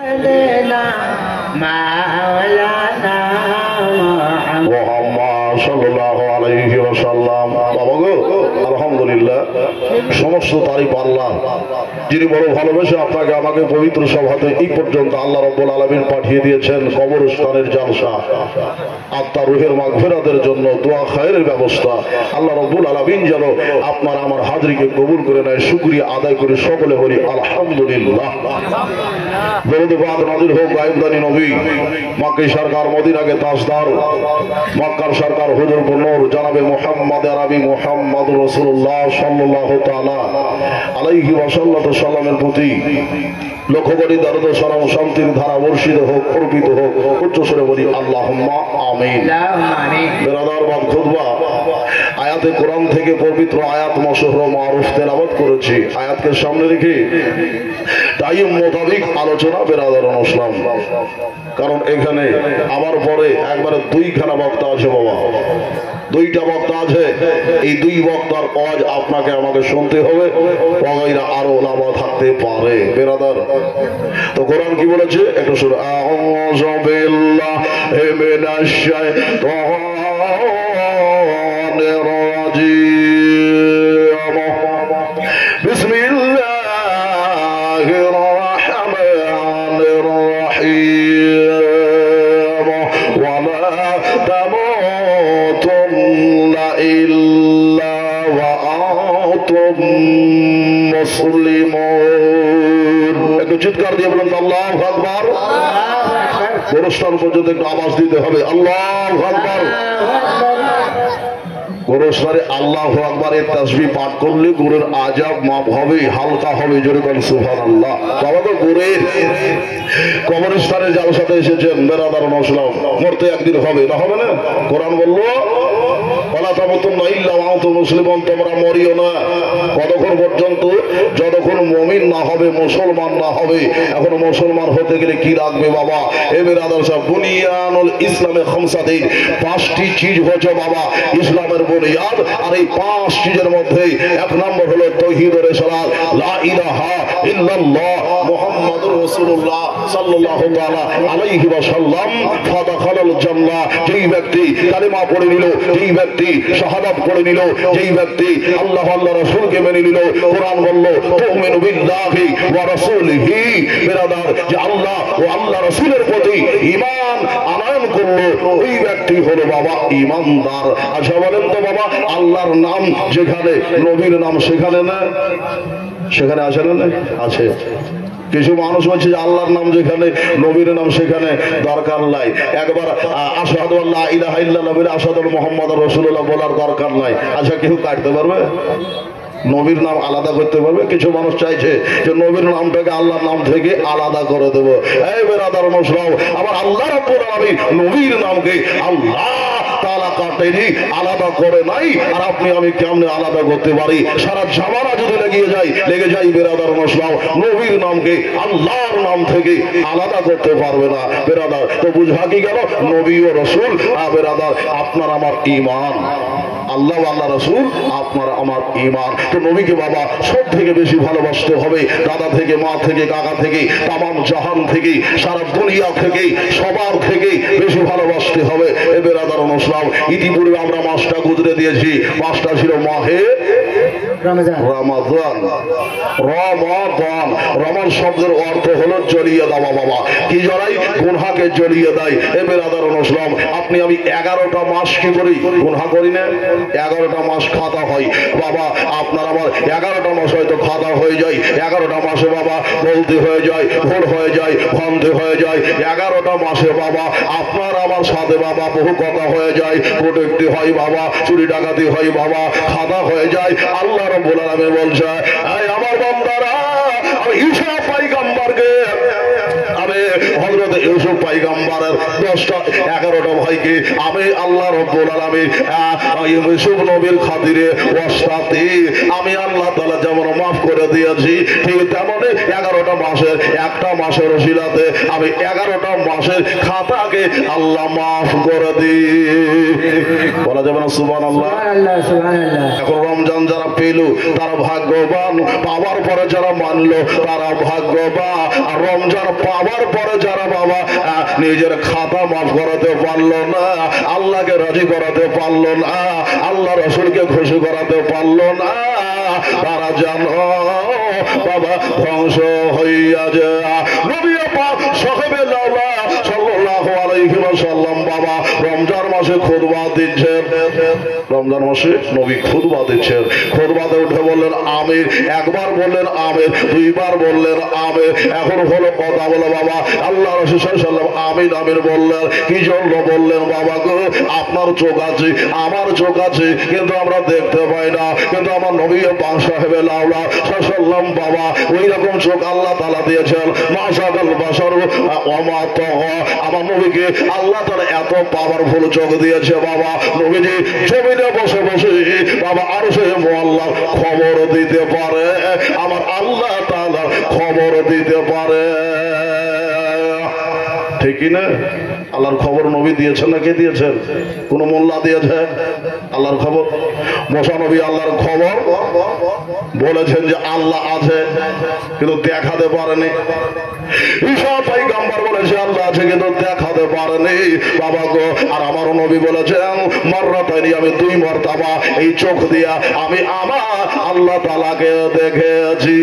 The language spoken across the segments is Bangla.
سيدنا مولانا মুহাম্মদ সাল্লাল্লাহু আলাইহি ওয়াসাল্লাম। বাবা গো, আলহামদুলিল্লাহ, সমস্ত তারিফ আল্লাহ, যিনি বড় ভালোবেসে আপনাকে আমাকে পবিত্র সভাতে এই পর্যন্ত আল্লাহ রাব্বুল আলামিন পাঠিয়ে দিয়েছেন। কবরস্থানের জালসা, আত্মা রুহের মাগফিরাতের জন্য দোয়া খায়রের ব্যবস্থা। আল্লাহ রাব্বুল আলামিন যেন আপনার আমার হাজরিকে কবুল করে নেয়। শুকরিয়া আদায় করে সকলে বলি আলহামদুলিল্লাহ। দরুদ পাক নাযিল হোক গায়বদানি নবী, মক্কা সরকার মদিনাকে তাজদার, মক্কার সরকার হুজুর নূর জনাবে মুহাম্মদ আরবি মুহাম্মদ রাসূলুল্লাহ সাল্লাল্লাহু তাআলা আলাইহি ওয়াসাল্লামের প্রতি লক্ষ কোটি দরুদ সালাম শান্তির ধারা বর্ষিত হোক, অর্পিত হোক। উচ্চ স্বরে বলি আল্লাহুম্মা আমিন। বেরাদার বাদ খুতবা আয়াতে কোরআন থেকে পবিত্র আয়াত মশহুর মারুফ তেলাওয়াত করেছি। আয়াতকে সামনে রেখে টাইম মোতাবেক আলোচনা বেরাদার অনুষ্ঠান, কারণ এখানে আমার পরে একবারে দুইখানা বক্তা আছে বাবা, দুইটা বক্তা আছে। এই দুই বক্তার আওয়াজ আপনাকে আমাকে শুনতে হবে, ওগাইরা আরো ওলামা থাকতে পারে বেরাদার। তো কোরআন কি বলেছে একটু শুনো। আউযু বিল্লাহি মিনাশ শাইতানির রাজিম। বিসমিল্লাহির রাহমানির রাহিম। ওয়া মা তামুতুন্না ইল্লা ওয়া আনতুম মুসলিমুন। একটু চিৎকার দিয়ে বলুন আল্লাহু আকবার। গোরস্থান পর্যন্ত একটু আওয়াজ দিতে হবে আল্লাহু আকবার। গোরস্থানে আল্লাহু আকবারের তাসবিহ পাঠ করলে গুরের আযাব মাফ হবে, হালকা হবে। জোরে বলেন সুবহানাল্লাহ। বাবা তো গুরের কবরস্থানে জালসাতে এসেছেন বেরাদার মুসলিম, মরতে একদিন হবে, না হবে না? কোরআন বলল ওয়ালা তামুতুন্না ইল্লা ওয়া আনতুম মুসলিমুন, তোমরা মরিও না কতক্ষণ পর্যন্ত, যতক্ষণ মুমিন না হবে, মুসলমান না হবে। এখন মুসলমান হতে গেলে কি রাখবে বাবা? এ বেরাদার সাহেব, বুনিয়ানুল ইসলামে খামসাতিন, পাঁচটি চিজ হচ্ছে বাবা ইসলামের বুনিয়াদ। আর এই পাঁচ চিজের মধ্যে এক নম্বর হলো তাওহীদ ও রিসালাত, লা ইলাহা ইল্লাল্লাহ মুহাম্মাদুর রাসূলুল্লাহ সাল্লাল্লাহু তাআলা আলাইহি ওয়াসাল্লাম। ফাদাখালাল জান্নাহ, যেই ব্যক্তি কালিমা পড়ে নিল, যেই ব্যক্তি শাহাদাত পড়ে নিল, যেই ব্যক্তি আল্লাহ আল্লাহ রাসূলকে মেনে নিল। কোরআন বলল তুমিনু বিল্লাহি ওয়া রাসূলিহি, বিরাদার যে আল্লাহ ও আল্লাহ রাসূলের প্রতি ঈমান আনয়ন করলো, ওই ব্যক্তি হলো বাবা ঈমানদার। আচ্ছা বলেন তো বাবা, আল্লাহর নাম যেখানে, নবীর নাম সেখানে না? সেখানে আছে না? আছে। কিছু মানুষ বলছে যে আল্লাহর নাম যেখানে, নবীর নাম সেখানে, দরকার নাই। একবার আশহাদু আল্লা ইলাহা ইল্লাল্লাহ বলে আশহাদু মুহাম্মাদুর রাসূলুল্লাহ বলার দরকার নাই। আচ্ছা কেউ কাটতে পারবে? নবীর নাম আলাদা করতে পারবে? কিছু মানুষ চাইছে যে নবীর নামটাকে আল্লাহর নাম থেকে আলাদা করে দেবো। এই বেরাদার মুসলিম, আবার আল্লাহ রাব্বুল আলামিন নবীর নামকে আল্লাহ তাআলা কাটেনি, আলাদা করে নাই। আর আপনি আমি কেমনে আলাদা করতে পারি? সারা জামানা যদি লেগে যাই বেরাদার মুসলিম, নবীর নামকে আল্লাহর নাম থেকে আলাদা করতে পারবে না বেরাদার। তো বুঝা কি গেল? নবী ও রাসূল বেরাদার আপনার আমার ঈমান, আল্লাহ আল্লাহ রাসূল আপনার আমার ঈমান। তো নবীকে বাবা সব থেকে বেশি ভালোবাসতে হবে, দাদা থেকে, মা থেকে, কাকা থেকে, তামাম জাহান থেকে, সারা দুনিয়া থেকে, সবার থেকে বেশি ভালোবাসতে হবে। এ বেরাদার মুসলিম, ইতিপূর্বে আমরা মাসটা গুজরে দিয়েছি। মাসটা ছিল মাহে রমাদান। রমান শব্দের অর্থ হলো জ্বলিয়ে দেওয়া বাবা। কি জড়াই? গুনহাকে জ্বলিয়ে দেয়। এ বেরাদার মুসলিম, আপনি আমি 11টা মাস কি করি? গুনহা করি না? 11টা মাস খাতা হয় বাবা। আপনার আমার 11টা মাস হয়তো খাতা হয়ে যায়। 11টা মাসে বাবা বলতে হয়ে যায়, ভুল হয়ে যায়, ভ্রান্তি হয়ে যায়। 11টা মাসে বাবা আপনার আমার সাথে বাবা বহু কথা হয়ে যায়, প্রোটেক্টি হয় বাবা, চুরি ডাকাতি হয় বাবা, খাতা হয়ে যায়। আল্লাহ রাব্বুল আলামিন বলছে, এই আমার বান্দারা, আমি ঈসা পয়গম্বরকে, আমি হযরত ইউসুফ পয়গম্বরের 10টা 11টা ভাইকে আমি আল্লাহ রাব্বুল আলামিন ইউসুফ নবীর খাতিরে ওয়াস্তাতে আমি আল্লাহ তাআলা যেমন মাফ করে দিয়েছি, ঠিক তেমনি 11টা মাসের একটা মাসের ওসিলাতে আমি 11টা মাসের খাতাকে আল্লাহ মাফ করে দিই। বলা যাবে না সুবহানাল্লাহ? এখন রমজান যারা পেল তারা ভাগ্যবান, পাওয়ার পরে যারা মানলো তারা ভাগ্যবান। আর রমজান পাওয়ার পরে যারা বাবা নিজের খাতা মাফ করাতে পারলো না, আল্লাহকে রাজি করাতে পারলো না, আল্লাহ রাসূলকে খুশি করাতে পারলো না, তারা জানো বাবা ধ্বংস হইয়া যায়। নবী পাক সাহেবে লাউলা সাল্লাল্লাহু আলাইহি ওয়াসাল্লাম বাবা রমজান মাসে খুতবা দিচ্ছেন। রমজান মাসে নবী খুতবা দিচ্ছেন। খুতবাতে উঠে বললেন আমির, একবার বললেন আমির, দুইবার বললেন আমির। এখন হলো কথা বলে বাবা আল্লাহ রাসূল সাল্লাল্লাহু আলাইহি ওয়াসাল্লাম আমিন আমিন বললেন। কি জন্য বললেন? বাবা গো আপনার চোখ আছে, আমার চোখ আছে, কিন্তু আমরা দেখতে পাই না। কিন্তু আমার নবী পাক সাহেবে লাউলা সাল্লাল্লাহু বাবা ওই রকম চোখ আল্লাহ তাআলা দিয়েছেন। মাশাআল্লাহ বাশার ওমা তাগা, আমার নবীকে আল্লাহ তাআলা এত পাওয়ারফুল চোখ দিয়েছে বাবা, নবীজি জমিনে বসে বসে বাবা আরশে মুআল্লার খবর দিতে পারে, আমার আল্লাহ তাআলা খবর দিতে পারে, ঠিক কি না? আল্লাহর খবর নবী দিয়েছেন না কে দিয়েছেন? কোন মোল্লা দিয়েছেন? আল্লাহর খবর মুসা নবী আল্লাহর খবর বলেছেন যে আল্লাহ আছে, কিন্তু দেখাতে পারেনি। ঈসা পয়গম্বর বলেছে আল্লাহ আছে, কিন্তু দেখাতে পারেনি বাবা গো। আর আমার নবী বলেছেন মাররাতাইনি, আমি 2 মর্তবা এই চোখ দিয়া আমি আমার আল্লাহ তাআলাকে দেখেছি।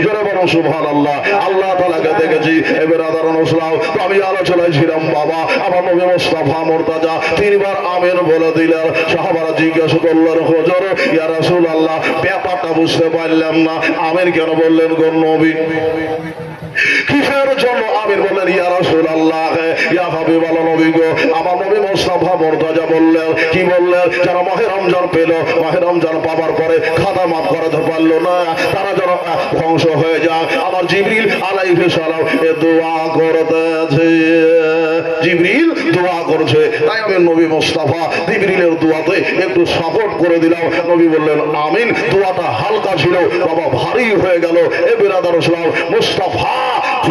জোরে বলো সুবহানাল্লাহ। আল্লাহ তাআলাকে দেখেছি। এবার আদারণ ইসলাম আমি আলোচনায় ছিলাম বাবা, আমার নবী মুস্তাফা মুর্তাজা 3 বার আমিন বলে দিলেন। সাহাবারা জিজ্ঞাসা করলেন হুজুর ইয়া রাসূলুল্লাহ ব্যাপারটা বুঝতে পারলাম না, আমিন কেন বললেন গো নবী? কিসের জন্য আমির বললেন? ইয়া রাসূলুল্লাহ ইয়া হাবিবাল্লাহ নবী গো, আমার নবী মুস্তাফা মুর্তাজা বললেন কি বললেন? যারা মাহে রমজান পেল, মাহে রমজান পাওয়ার পরে খাতা মাফ করাতে পারলো না, তারা যেন ধ্বংস হয়ে যায়। আমার জিবরিল আলাইহিস সালাম এ দোয়া করতেছে, জিবরিল দোয়া করছে, তাই আমি নবী মুস্তাফা জিবরিলের দোয়াতে একটু সাপোর্ট করে দিলাম। নবী বললেন আমিন। দোয়াটা হালকা ছিল বাবা, ভারী হয়ে গেল। এ বিরাদার ইসলাম মুস্তাফা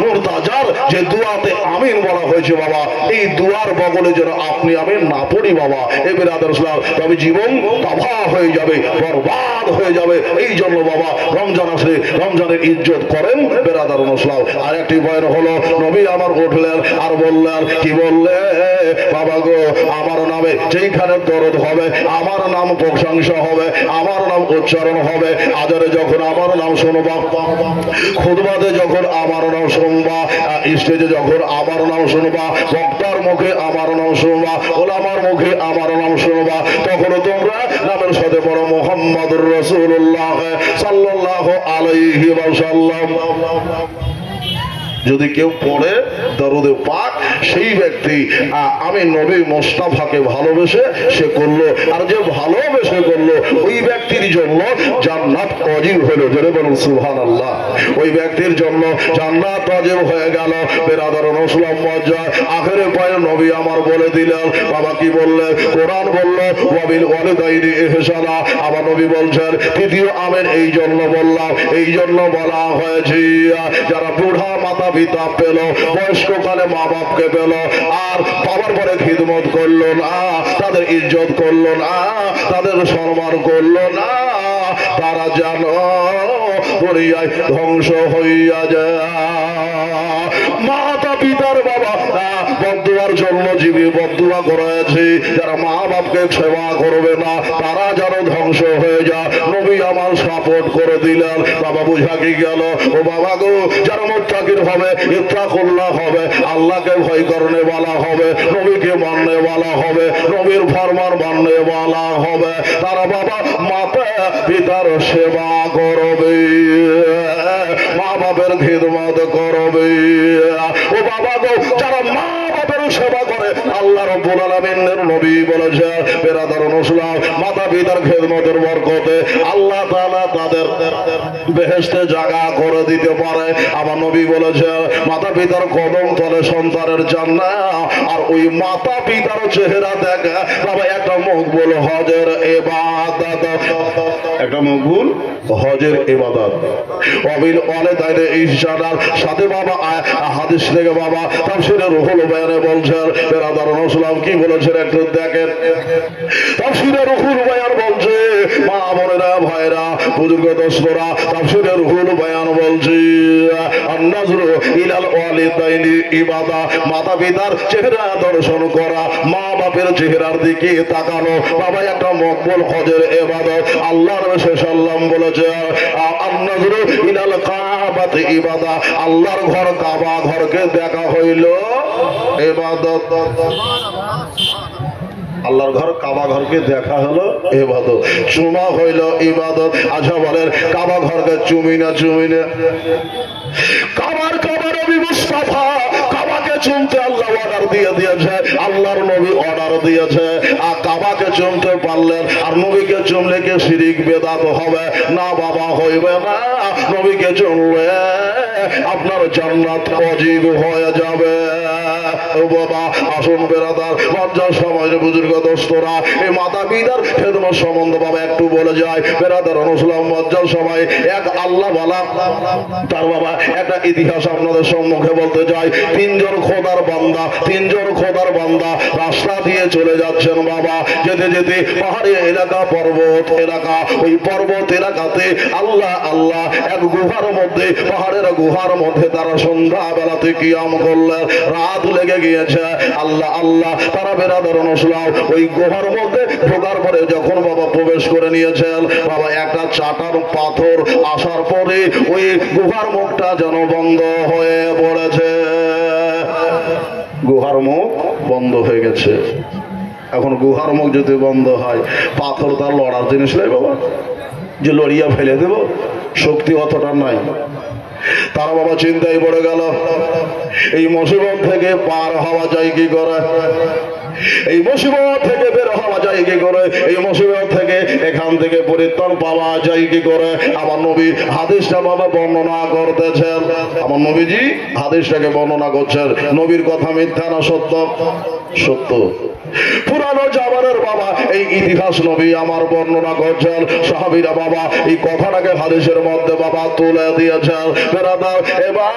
মুর্তাজার যে দোয়াতে আমিন বলা হয়েছে বাবা, এই দোয়ার বগলে যেন আপনি আমিন না পড়ি বাবা, এ বিরাদার ইসলাম তবে জীবন তবাহ হয়ে যাবে, বরবাদ হয়ে যাবে। এই জন্য বাবা রমজান আসলে রমজানের ইজ্জত করেন বিরাদার ইসলাম। আর একটি বয়ান হলো নবী আমার উঠলেন আর বললেন কি বললে বাবা গো, আমার নামে যেইখানে দরদ হবে, আমার নাম প্রশংসা হবে, আমার নাম উচ্চারণ হবে, আজারে যখন আমার নাম শুনবা, খুতবাতে যখন আমার নাম শুনবা, স্টেজে যখন আমার নাম শুনবা, বক্তার মুখে আমার নাম শুনবা, ওলামার মুখে আমার নাম শুনবা, তখন তোমরা নামের সাথে পড়ো মুহাম্মাদুর রাসূলুল্লাহ সাল্লাল্লাহু আলাইহি ওয়াসাল্লাম। যদি কেউ পড়ে দরুদে পাক, সেই ব্যক্তি আমি নবী মুস্তাফাকে ভালোবেসে সে করলো, আর যে ভালোবেসে করলো ওই ব্যক্তির জন্য জান্নাত ওয়াজিব হলো। জোরে বলুন সুবহানাল্লাহ। ওই ব্যক্তির জন্য জান্নাত ওয়াজিব হয়ে গেল। বিরাদারুন ইসলাম মজ্জা আখেরে পায় নবী আমার বলে দিলেন বাবা কি বললেন? কোরআন বললো ওয়াবিল ওয়ালিদাইনি ইহসানা। আমার নবী বলছেন তৃতীয় আমিন এই জন্য বললাম, এই জন্য বলা হয়েছে যারা বুড়া মাতা পিতা পেল, বয়স্ককালে মা বাপকে পেল, আর পাওয়ার পরে খিদমত করলো না, তাদের ইজ্জত করলো না, তাদের সম্মান করলো না, তারা যেন দুনিয়ায় ধ্বংস হইয়া যায়। মাতা পিতার বাবা বদুয়ার জন্য জীবী বদুয়া করেছে, যারা মা বাপকে সেবা করবে না তারা যেন ধ্বংস হয়ে যায়। নবী আমার সাপোর্ট করে দিলেন বাবা। বুঝা কি গেল? ও বাবা গো, যারা মুত্তাকিন হবে, ইত্তাকুল্লাহ হবে, আল্লাহকে ভয় করনে বলা হবে, নবীকে মাননে বলা হবে, নবীর ফরমান মাননে বলা হবে, তারা বাবা মাতা পিতার সেবা করবে, মা বাপের খিদমত করবে। ও বাবা গো, যারা মা বাপের সেবা করে পারে। আল্লাহ রাব্বুল আলামিনের নবী বলেছে বেরাদারুন ইসলাম মাতা পিতার খেদমতের বরকতে আল্লাহ তাআলা তাদের বেহেশতে জায়গা করে দিতে পারে। আমার নবী বলেছে মাতা পিতার কদম তলে সন্তানের জান্নাত। আর ওই মাতা পিতার চেহারা দেখা বাবা একটা মকবুল হজের ইবাদত, একটা মকবুল হজের ইবাদত। অবিল ওয়ালিদাইনে ইহসানার সাথে বাবা হাদিস থেকে বাবা তাফসীরে রুহুল বায়ানে বলছেন বেরাদারুন ইসলাম কি বলেছেন একটু দেখেন। তাফসীরে রুহুল বায়ান বলছে মা বোনেরা ভাইরা বুজুর্গ দোস্তরা তাফসীরে রুহুল বায়ান বলছে আন-নাজরু ইলাল ওয়ালিদাইনি ইবাদা, মাতা পিতার চেহারা দর্শন করা, মা বাপের চেহারার দিকে তাকানো বাবা একটা মকবুল হজের ইবাদত। আল্লাহর রাসূল সাল্লাল্লাহু বলেছে আন-নাজরু ইলাল কাবাতি ইবাদা, আল্লাহর ঘর কাবা ঘরকে দেখা হইল ইবাদত। আল্লাহর ঘর কাবা ঘরকে দেখা হলো ইবাদত, চুমা হইল ইবাদত। আচ্ছা বলেন কাবা ঘরকে চুমি না চুমি না? কাবার নবী মুস্তাফা কাবাকে চুমতে আল্লাহ অর্ডার দিয়ে দিয়েছে, আল্লাহর নবী অর্ডার দিয়েছে। আর কাবাকে চুমতে পারলেন আর নবীকে চুমলে কি শিরিক বেদাত হবে না? বাবা হইবে না। নবীকে চুমলে আপনার জান্নাত ওয়াজিব হয়ে যাবে। ও বাবা আসুন বেরাদার লজ্জার সময় বুজুর্গ দোস্তরা এই মাতা পিতার খেদমত সম্বন্ধে বাবা একটু বলে যায়। বেরাদার ইসলাম লজ্জার সময় এক আল্লাহ বালা তার বাবা একটা ইতিহাস আপনাদের সম্মুখে বলতে চাই। তিনজন খোদার বান্দা রাস্তা দিয়ে চলে যাচ্ছেন বাবা। যেতে যেতে পাহাড়ি এলাকা পর্বত এলাকা, ওই পর্বত এলাকাতে আল্লাহ এক গুহার মধ্যে পাহাড়ের গুহার মধ্যে তারা সন্ধ্যা বেলাতে কিয়াম করলেন। রাত লেগে গিয়েছে। আল্লাহ তারা বেরাদারুন ইসলাম ওই গুহার মধ্যে ঢোকার পরে যখন বাবা প্রবেশ করে নিয়েছেন বাবা একটা চাটার পাথর আসার পরে ওই গুহার মুখটা যেন বন্ধ হয়ে পড়েছে। গুহার মুখ বন্ধ হয়ে গেছে। এখন গুহার মুখ যদি বন্ধ হয় পাথর তার লড়ার জিনিস নয় বাবা, যে লড়িয়া ফেলে দেব শক্তি অতটা নাই। তারা বাবা চিন্তায় পড়ে গেল এই মুসিবত থেকে পার হওয়া যায় কি করে, এই মুসিবত থেকে বের হওয়া যায় কি করে, এই মুসিবত থেকে এখান থেকে পরিত্রাণ পাওয়া যায় কি করে। আমার নবী হাদিসটা বাবা বর্ণনা করতেছেন। আমার নবীজি হাদিসটাকে বর্ণনা করছেন। নবীর কথা মিথ্যা না সত্য? সত্য। পুরানো জামানার বাবা এই ইতিহাস নবী আমার বর্ণনা করছেন। সাহাবীরা বাবা এই কথাটাকে হাদিসের মধ্যে বাবা তুলে দিয়েছেন। এবার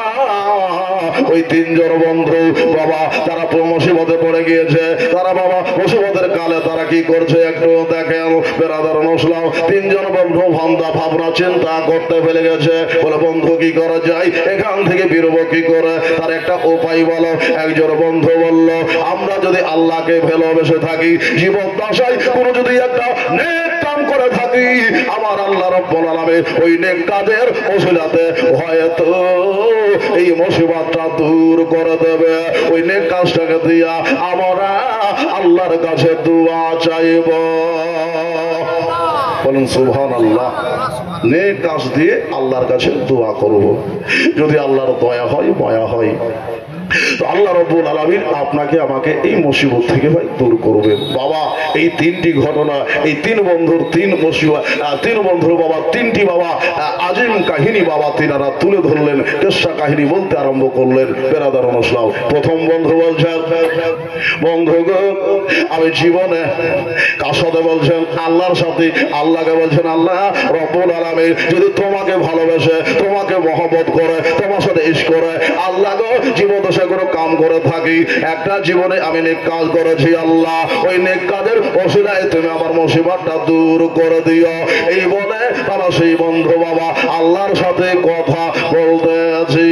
ওই তিনজন বন্ধু বাবা তারা মুসিবতে পড়ে গিয়েছে। তারা বাবা মুসিবতের কালে তারা কি করছে একটু দেখেন। বেরাদারুন ইসলাম তিনজন বন্ধু ভাবনা চিন্তা করতে ফেলে গেছে। বলে বন্ধু কি করা যায়, এখান থেকে বেরোবো কি করে, তার একটা উপায় বলো। একজন বন্ধু বলল আমরা যদি আল্লাহকে ভালোবেসে থাকি, জীবন দশায় কোনো যদি একটা নেক কাম করে থাকি, আমার আল্লাহ রাব্বুল আলামিন ওই নেক কাজের ওসিলাতে হয়তো এই মুসিবতটা দূর করে দেবে। ওই নেক কাজটাকে দিয়া আমরা আল্লাহর কাছে দোয়া চাইব। বলুন সুবহানাল্লাহ। নেক কাজ দিয়ে আল্লাহর কাছে দোয়া করব। যদি আল্লাহর দয়া হয় মায়া হয় তো আল্লাহ রাব্বুল আলামিন আপনাকে আমাকে এই মুসিবত থেকে ভাই দূর করবেন। বাবা এই তিনটি ঘটনা, এই তিন বন্ধুর তিন বন্ধুর বাবা তিনটি বাবা আজিম কাহিনী বাবা তিনারা তুলে ধরলেন, কেসা কাহিনী বলতে আরম্ভ করলেন। বেরাদারুন ইসলাম প্রথম বন্ধু বলছেন বন্ধু গো আমি জীবনে কার সাথে বলছেন আল্লাহর সাথে। আল্লাহকে বলছেন আল্লাহ রাব্বুল আলামিন যদি তোমাকে ভালোবাসে, তোমাকে মহব্বত করে, তোমার সাথে ইশক করে, আল্লাহ গো জীবন কোনো কাম করে থাকি, একটা জীবনে আমি নেক কাজ করেছি, আল্লাহ ওই নেক কাজের ওসিলায় তুমি আমার মুসিবতটা দূর করে দিও। এই বলে তারা সেই বন্ধু বাবা আল্লাহর সাথে কথা বলতেছি।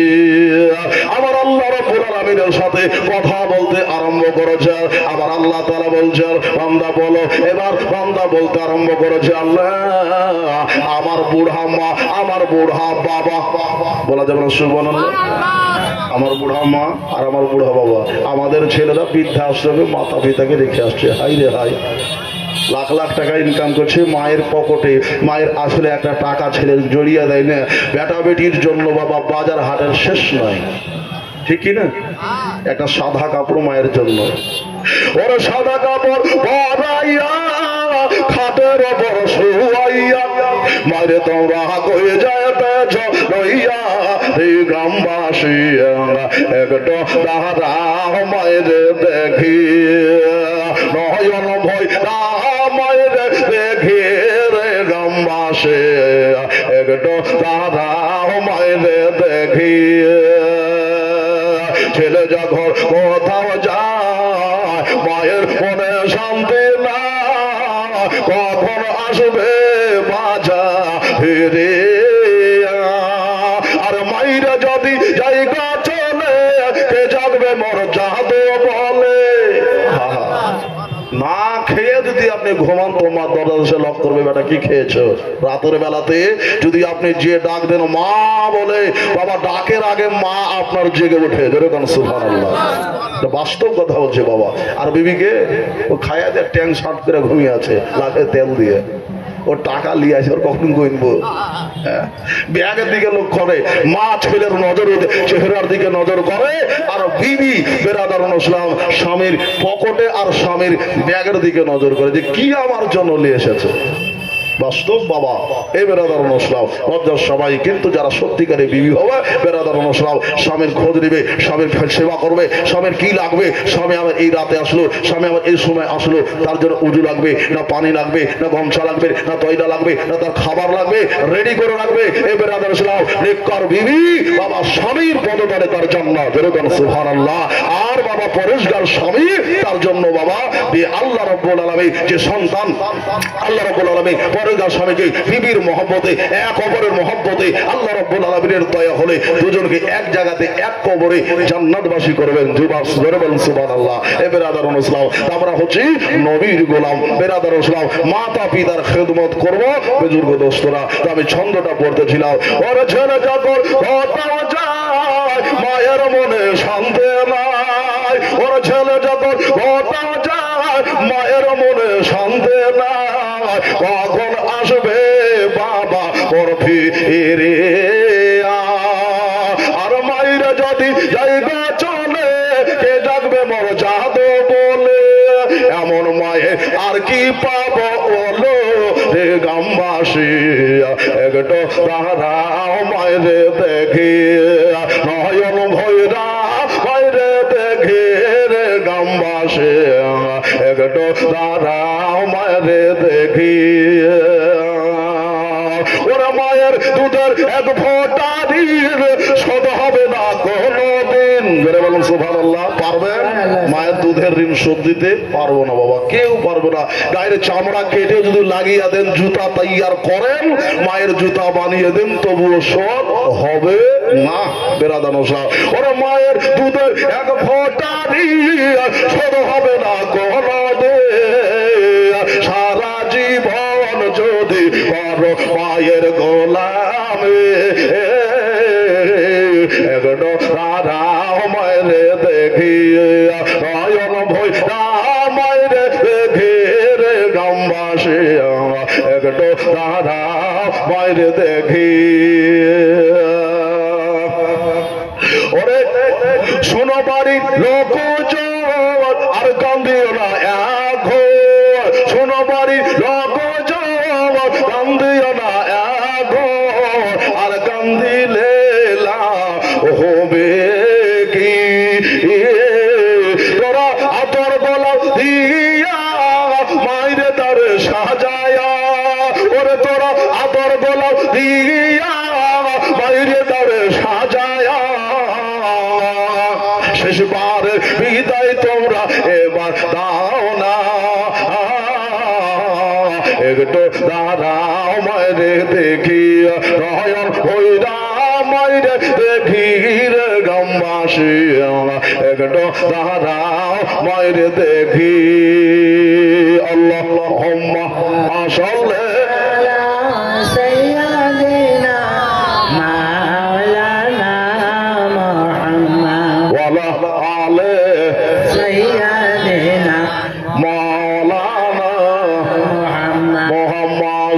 আমার আল্লাহ রাব্বুল আলামিনের সাথে কথা বলতে আরম্ভ করেছে। আবার আল্লাহ তাআলা বলছেন বান্দা বলো। এবার বান্দা বলতে আরম্ভ করেছে আল্লাহ আমার বুড়া মা, আমার বুড়া বাবা, বলা যাবে না সুবহানাল্লাহ, আমার বুড়া মা আর আমার বুড়া বাবা, আমাদের ছেলেরা বৃদ্ধাশ্রমে মাতা পিতাকে রেখে আসছে। হাই রে হাই, লাখ লাখ টাকা ইনকাম করছে মায়ের পকেটে। মায়ের আসলে একটা টাকা ছেলে জড়িয়ে দেয় না। বেটা বেটির জন্য বাবা বাজার হাটের শেষ নয়। ঠিক কি না? একটা সাদা কাপড় মায়ের জন্য, ওরা সাদা কাপড় পরাইয়া খাটের ওপর শুয়াইয়া মায়ের তোমরা কয়ে যাইতেছ লইয়া এই গ্রামবাসী একটু তাহারা মায়ের দেখি নয়ন ভয় মায়ের দেখি রে গ্রামবাসী একটু তাহারা মায়ের দেখি। ছেলে যখন কোথাও যায় মায়ের মনে শান্তি না, কখন আসবে বাজা ফিরে। আর মাইরা যদি জায়গা চলে কে জাগবে মোর জাদু বলে। না খেয়ে যদি আপনি ঘুমান তোমার দরজা লক করবে, বেটা কি খেয়েছো? রাতের বেলাতে যদি আপনি যে ডাক দেন মা বলে, বাবা ডাকের আগে মা আপনার জেগে ওঠে। যেরকম সুবহানাল্লাহ, বাস্তব কথা বলছে বাবা। আর বিবিকে ও খায়া দিয়ে ট্যাং শার্ট করে ঘুমিয়ে আছে লাখে তেল দিয়ে, ওর টাকা লিয়ে আসে, ওর কখন গইনবো? ব্যাগের দিকে লক্ষ্য করে, মা ছেলের নজর চেহারার দিকে নজর করে, আর বিবি বেরাদার ইসলাম স্বামীর পকেটে আর স্বামীর ব্যাগের দিকে নজর করে যে কি আমার জন্য নিয়ে এসেছে। বাস্তব বাবা, এই বেরাদার ইসলাম লজ্জার সবাই, কিন্তু যারা সত্যিকারে বিবি হবে বেরাদার ইসলাম স্বামীর খোঁজ নেবে, স্বামীর সেবা করবে, স্বামীর কি লাগবে, স্বামী আমার এই রাতে আসলো, স্বামী আমার এই সময় আসলো, তার জন্য উজু লাগবে না, পানি লাগবে না, গামছা লাগবে না, তয়লা লাগবে না, তার খাবার লাগবে, রেডি করে রাখবে। এই বেরাদার ইসলাম নেককার বিবি বাবা স্বামীর পদতলে তার জান্নাত। যেরকম সুবহানাল্লাহ। আর বাবা পরেশগার স্বামী তার জন্য বাবা আল্লাহ রাব্বুল আলামিন যে সন্তান, আল্লাহ রাব্বুল আলামিন পরেশগার স্বামীকে বিবির মহব্বতে, এক অপরের মহব্বতে আল্লাহ রাব্বুল আলামিনের দয়া হলে দুজনকে এক জায়গাতে এক কবরে জান্নাতবাসী করবেন। যুবক বলেন সুবহানাল্লাহ। এ বেরাদার ইসলাম, আমরা হচ্ছি নবীর গোলাম। বেরাদার ইসলাম, মাতা পিতার খেদমত করব বুজুর্গ দোস্তরা। তো আমি ছন্দটা পড়তেছিলাম, ওরে ছেলে যখন কোথাও যায় মায়ের মনে শান্তি নাই, ওরে ছেলে যখন কোথাও যায় মায়ের মনে শান্তি নাই, কখন আসবে বাবা ওর ফিরে। আর মায়ের যদি জায়গা চলে কে জাগবে মোর জাদু বলে। এমন মায়ে আর কি পাবো বলো রে গ্রামবাসী, একটু তাহারা মায়ের দেখি নয়ন ভৈরা মায়ের দেখি রে গ্রামবাসী, একটু তাহারা মায়ের দেখি। ওরা মায়ের দুধের এক ফোঁটা দিন শোধ হবে না কোনদিন। বলুন সুবহানাল্লাহ। পারবেন? মায়ের দুধের ঋণ শোধ দিতে পারবো না বাবা, কেউ পারবে না। গায়ের চামড়া কেটে যদি লাগিয়ে দেন, জুতা তৈয়ার করেন, মায়ের জুতা বানিয়ে দেন, তবুও শোধ হবে না। বেরাদান সাহেব, ওরা মায়ের দুধের এক ফোঁটা দিন শোধ হবে না কোনদিন। সারা জীবন যদি করো মায়ের গোলামে, একটু তারা মায়ের দেখি নয়ন ভৈরা মায়ের দেখি রে গ্রামবাসী, একটু তারা মায়ের দেখি। ওরে শোনো বাড়ির লোকজন আর কান্দিও না এখন, শোনো বাড়ির লোকজন কান্দিও না এখন, আর কান্দিলে হবে কি। তোরা আতর গলা দিয়া মাইরে তারে সাজায়া, ওরে তোরা আতর গলা দিয়া মাইরে তারে সাজায়া, শেষবার বিদায় তোমরা এবার দাও না, একটু দাঁড়াও মায়েরে দেখি নয়ন ভৈরা মায়েরে দেখি রে গ্রামবাসী, একটু দাঁড়াও মায়েরে দেখি। আল্লাহুম্মা সাল্লি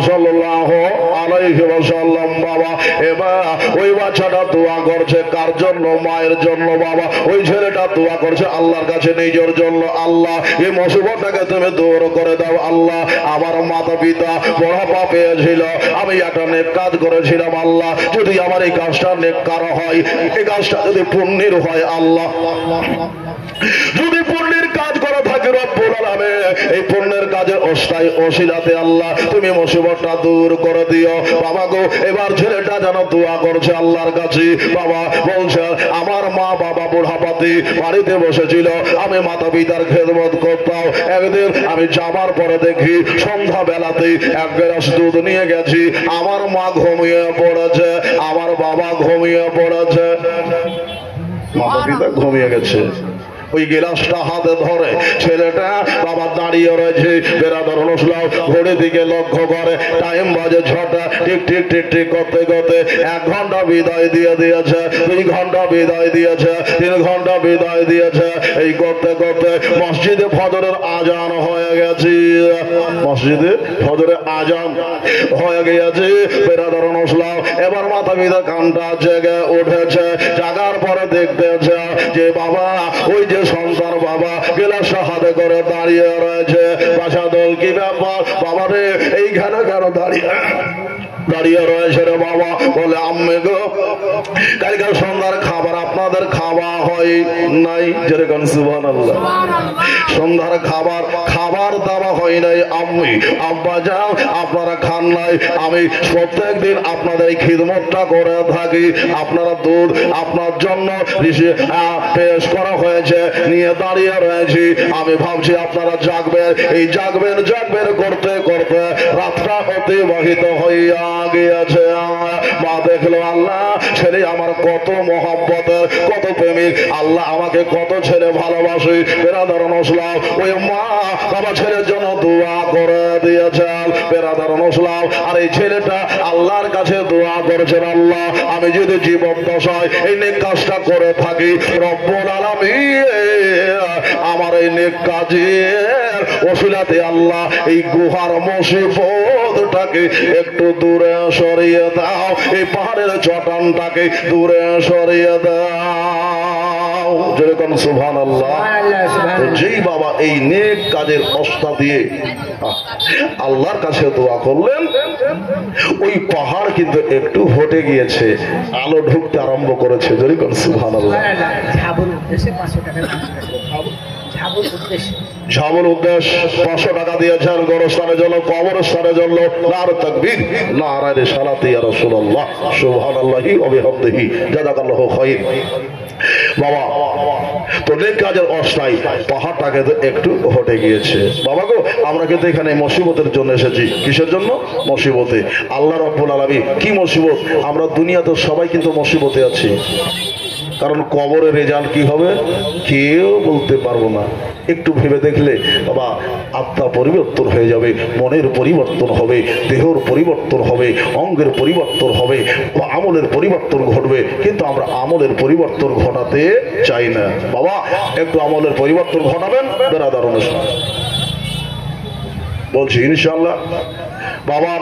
সাল্লাল্লাহু আলাইহি ওয়াসাল্লাম। বাবা। এবার ওই বাচ্চাটা দোয়া করছে কার জন্য? মায়ের জন্য বাবা। ওই ছেলেটা দোয়া করছে আল্লাহর কাছে নিজের জন্য। আল্লাহ এই মুসিবতটাকে তুমি দূর করে দাও আল্লাহ। আমার মাতা পিতা বড় পাপ পেয়েছিল, আমি একটা নেক কাজ করেছিলাম আল্লাহ, যদি আমার এই কাজটা নেককার হয়, এই কাজটা যদি পুণ্যের হয় আল্লাহ, যদি পুণ্যের কাজ করা থাকে রব্বুল আলামিন, এই পুণ্যের কাজের অস্থায়ী ওসিলাতে আল্লাহ তুমি মুসিবতটা দূর করে দিও বাবা গো। এবার ছেলেটা যেন দোয়া করছে আল্লাহর কাছে বাবা, বলছে আমার মা বাবা বুড়াপাতি বাড়িতে বসেছিল, আমি মাতা পিতার খেদমত করতাম। একদিন আমি যাবার পরে দেখি সন্ধ্যা বেলাতে এক গ্লাস দুধ নিয়ে গেছি, আমার মা ঘুমিয়ে পড়েছে, আমার বাবা ঘুমিয়ে পড়েছে, মাতা পিতা ঘুমিয়ে গেছে। ওই গিলাসটা হাতে ধরে ছেলেটা বাবা দাঁড়িয়ে রয়েছে, বেরাদার অনুসলাম ঘড়ির দিকে লক্ষ্য করে, টাইম বাজে 6টা, টিক টিক টিক টিক করতে করতে 1 ঘন্টা বিদায় দিয়ে দিয়েছে, 2 ঘন্টা বিদায় দিয়েছে, 3 ঘন্টা বিদায় দিয়েছে। এই করতে করতে মসজিদে ফজরের আজান হয়ে গেছে, মসজিদে ফজরের আজান হয়ে গিয়েছে। বেরাদার অনুসলাম এবার মাথা পিতা কানটা জেগে উঠেছে, জাগার পরে দেখতেছে যে বাবা ওই যে সন্তান বাবা গেলাস হাতে করে দাঁড়িয়ে রয়েছে। বাসা দল কি ব্যাপার বাবা রে, এইখানে কেন দাঁড়িয়ে রয়েছে রে বাবা? বলে আম্মে গো কালকাল সন্ধ্যার খাবার আপনাদের খাওয়া হয় নাই, যেরকম সুবহানাল্লাহ, সন্ধ্যার খাবার দেওয়া হয় নাই আম্মি আব্বা যাও আপনারা খান নাই। আমি প্রত্যেক দিন আপনাদের এই খিদমতটা করে থাকি, আপনারা দুধ আপনার জন্য পেশ করা হয়েছে, নিয়ে দাঁড়িয়ে রয়েছি। আমি ভাবছি আপনারা জাগবেন, এই জাগবেন করতে করতে রাতটা অতিবাহিত হইয়া গিয়েছে। মা দেখলো আল্লাহ ছেলে আমার কত মহব্বতের, কত প্রেমিক, আল্লাহ আমাকে কত ছেলে ভালোবাসে। বেরাদার নসলাম ওই মা বাবা ছেলের জন্য দোয়া করে দিয়েছেন। বেরাদার নসলাম আর এই ছেলেটা আল্লাহর কাছে দোয়া করেছেন, আল্লাহ আমি যদি জীবন দশায় এই নেক কাজটা করে থাকি রব্বুল আলামিন আমার এই নেক কাজের ওসিলাতে আল্লাহ এই গুহার মুসিবতটাকে একটু দূরে সরিয়ে দাও, এই পাহাড়ের চটানটাকে দূরে সরিয়ে দাও, যেরকম সুবহানাল্লাহ। যেই বাবা এই নেক কাজের অস্তা দিয়ে আল্লাহর কাছে দোয়া করলেন, ওই পাহাড় কিন্তু একটু হটে গিয়েছে, আলো ঢুকতে আরম্ভ করেছে, যেরকম সুবহানাল্লাহ। ঝাবুর উদ্দেশ্য 500 টাকা দিয়েছেন, গোরস্থানের জন্য, কবরস্থানের জন্য। নার তাকবীর, নারায়ে রিসালাতি ইয়া রাসূলুল্লাহ, সুবহানাল্লাহি ওয়া বিহামদিহি, জাযাকাল্লাহু খাইর। বাবা তো নেক কাজের অস্থায়ী পাহাড়টাকে তো একটু হটে গিয়েছে। বাবা গো আমরা কিন্তু এখানে মুসিবতের জন্য এসেছি। কিসের জন্য? মুসিবতে। আল্লাহ রাব্বুল আলামিন কি মুসিবত? আমরা দুনিয়াতে সবাই কিন্তু মুসিবতে আছি, কারণ কবরের রেজাল্ট কি হবে কেউ বলতে পারবো না। একটু ভেবে দেখলে বাবা আত্মা পরিবর্তন হয়ে যাবে, মনের পরিবর্তন হবে, দেহর পরিবর্তন হবে, অঙ্গের পরিবর্তন হবে, আমলের পরিবর্তন ঘটবে, কিন্তু আমরা আমলের পরিবর্তন ঘটাতে চাই না। বাবা একটু আমলের পরিবর্তন ঘটাবেন বেরাদার অনুষ্ঠান বলছি ইনশাআল্লাহ। বাবা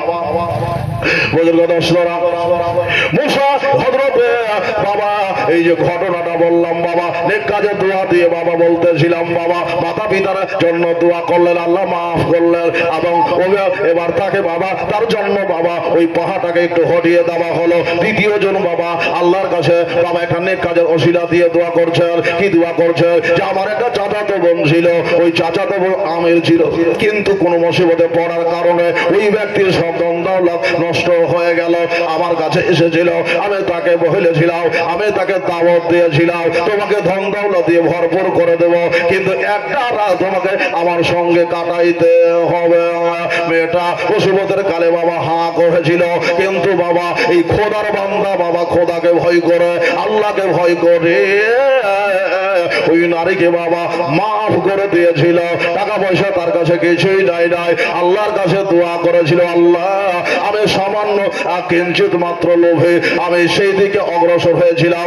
বাবা এই যে ঘটনাটা বললাম বাবা, নেক কাজে দোয়া দিয়ে বাবা বলতেছিলাম বাবা মাতা পিতার জন্য দোয়া করলেন, আল্লাহ মাফ করলেন, এবং এবার তাকে বাবা তার জন্য বাবা ওই পাহাড়টাকে একটু হটিয়ে দেওয়া হলো। দ্বিতীয় জন বাবা আল্লাহর কাছে বাবা একটা নেক কাজের ওসিলা দিয়ে দোয়া করছেন। কি দোয়া করছেন? যে আমার একটা চাচাতো বোন ছিল, ওই চাচাতো বোন আমির ছিল, কিন্তু কোন মুসিবতে পড়ার কারণে ওই ব্যক্তির সব দৌলত নষ্ট হয়ে গেল। আমার কাছে এসেছিল, আমি তাকে বলেছিলাম, আমি তাকে দাওয়াত দিয়েছিলাম তোমাকে ধন দৌলত দিয়ে ভরপুর করে দেব, কিন্তু একটা রাত তোমাকে আমার সঙ্গে কাটাইতে হবে। মেয়েটা মুসিবতের কালে বাবা হাঁ করেছিল, কিন্তু বাবা এই খোদার বান্দা বাবা খোদাকে ভয় করে, আল্লাহকে ভয় করে ওই নারীকে বাবা মাফ করে দিয়েছিল। টাকা পয়সা তার কাছে কিছুই নাই, আল্লাহর কাছে দোয়া করেছিল, আল্লাহ আমি সামান্য কিঞ্চিত মাত্র লোভে আমি সেই দিকে অগ্রসর হয়েছিলাম,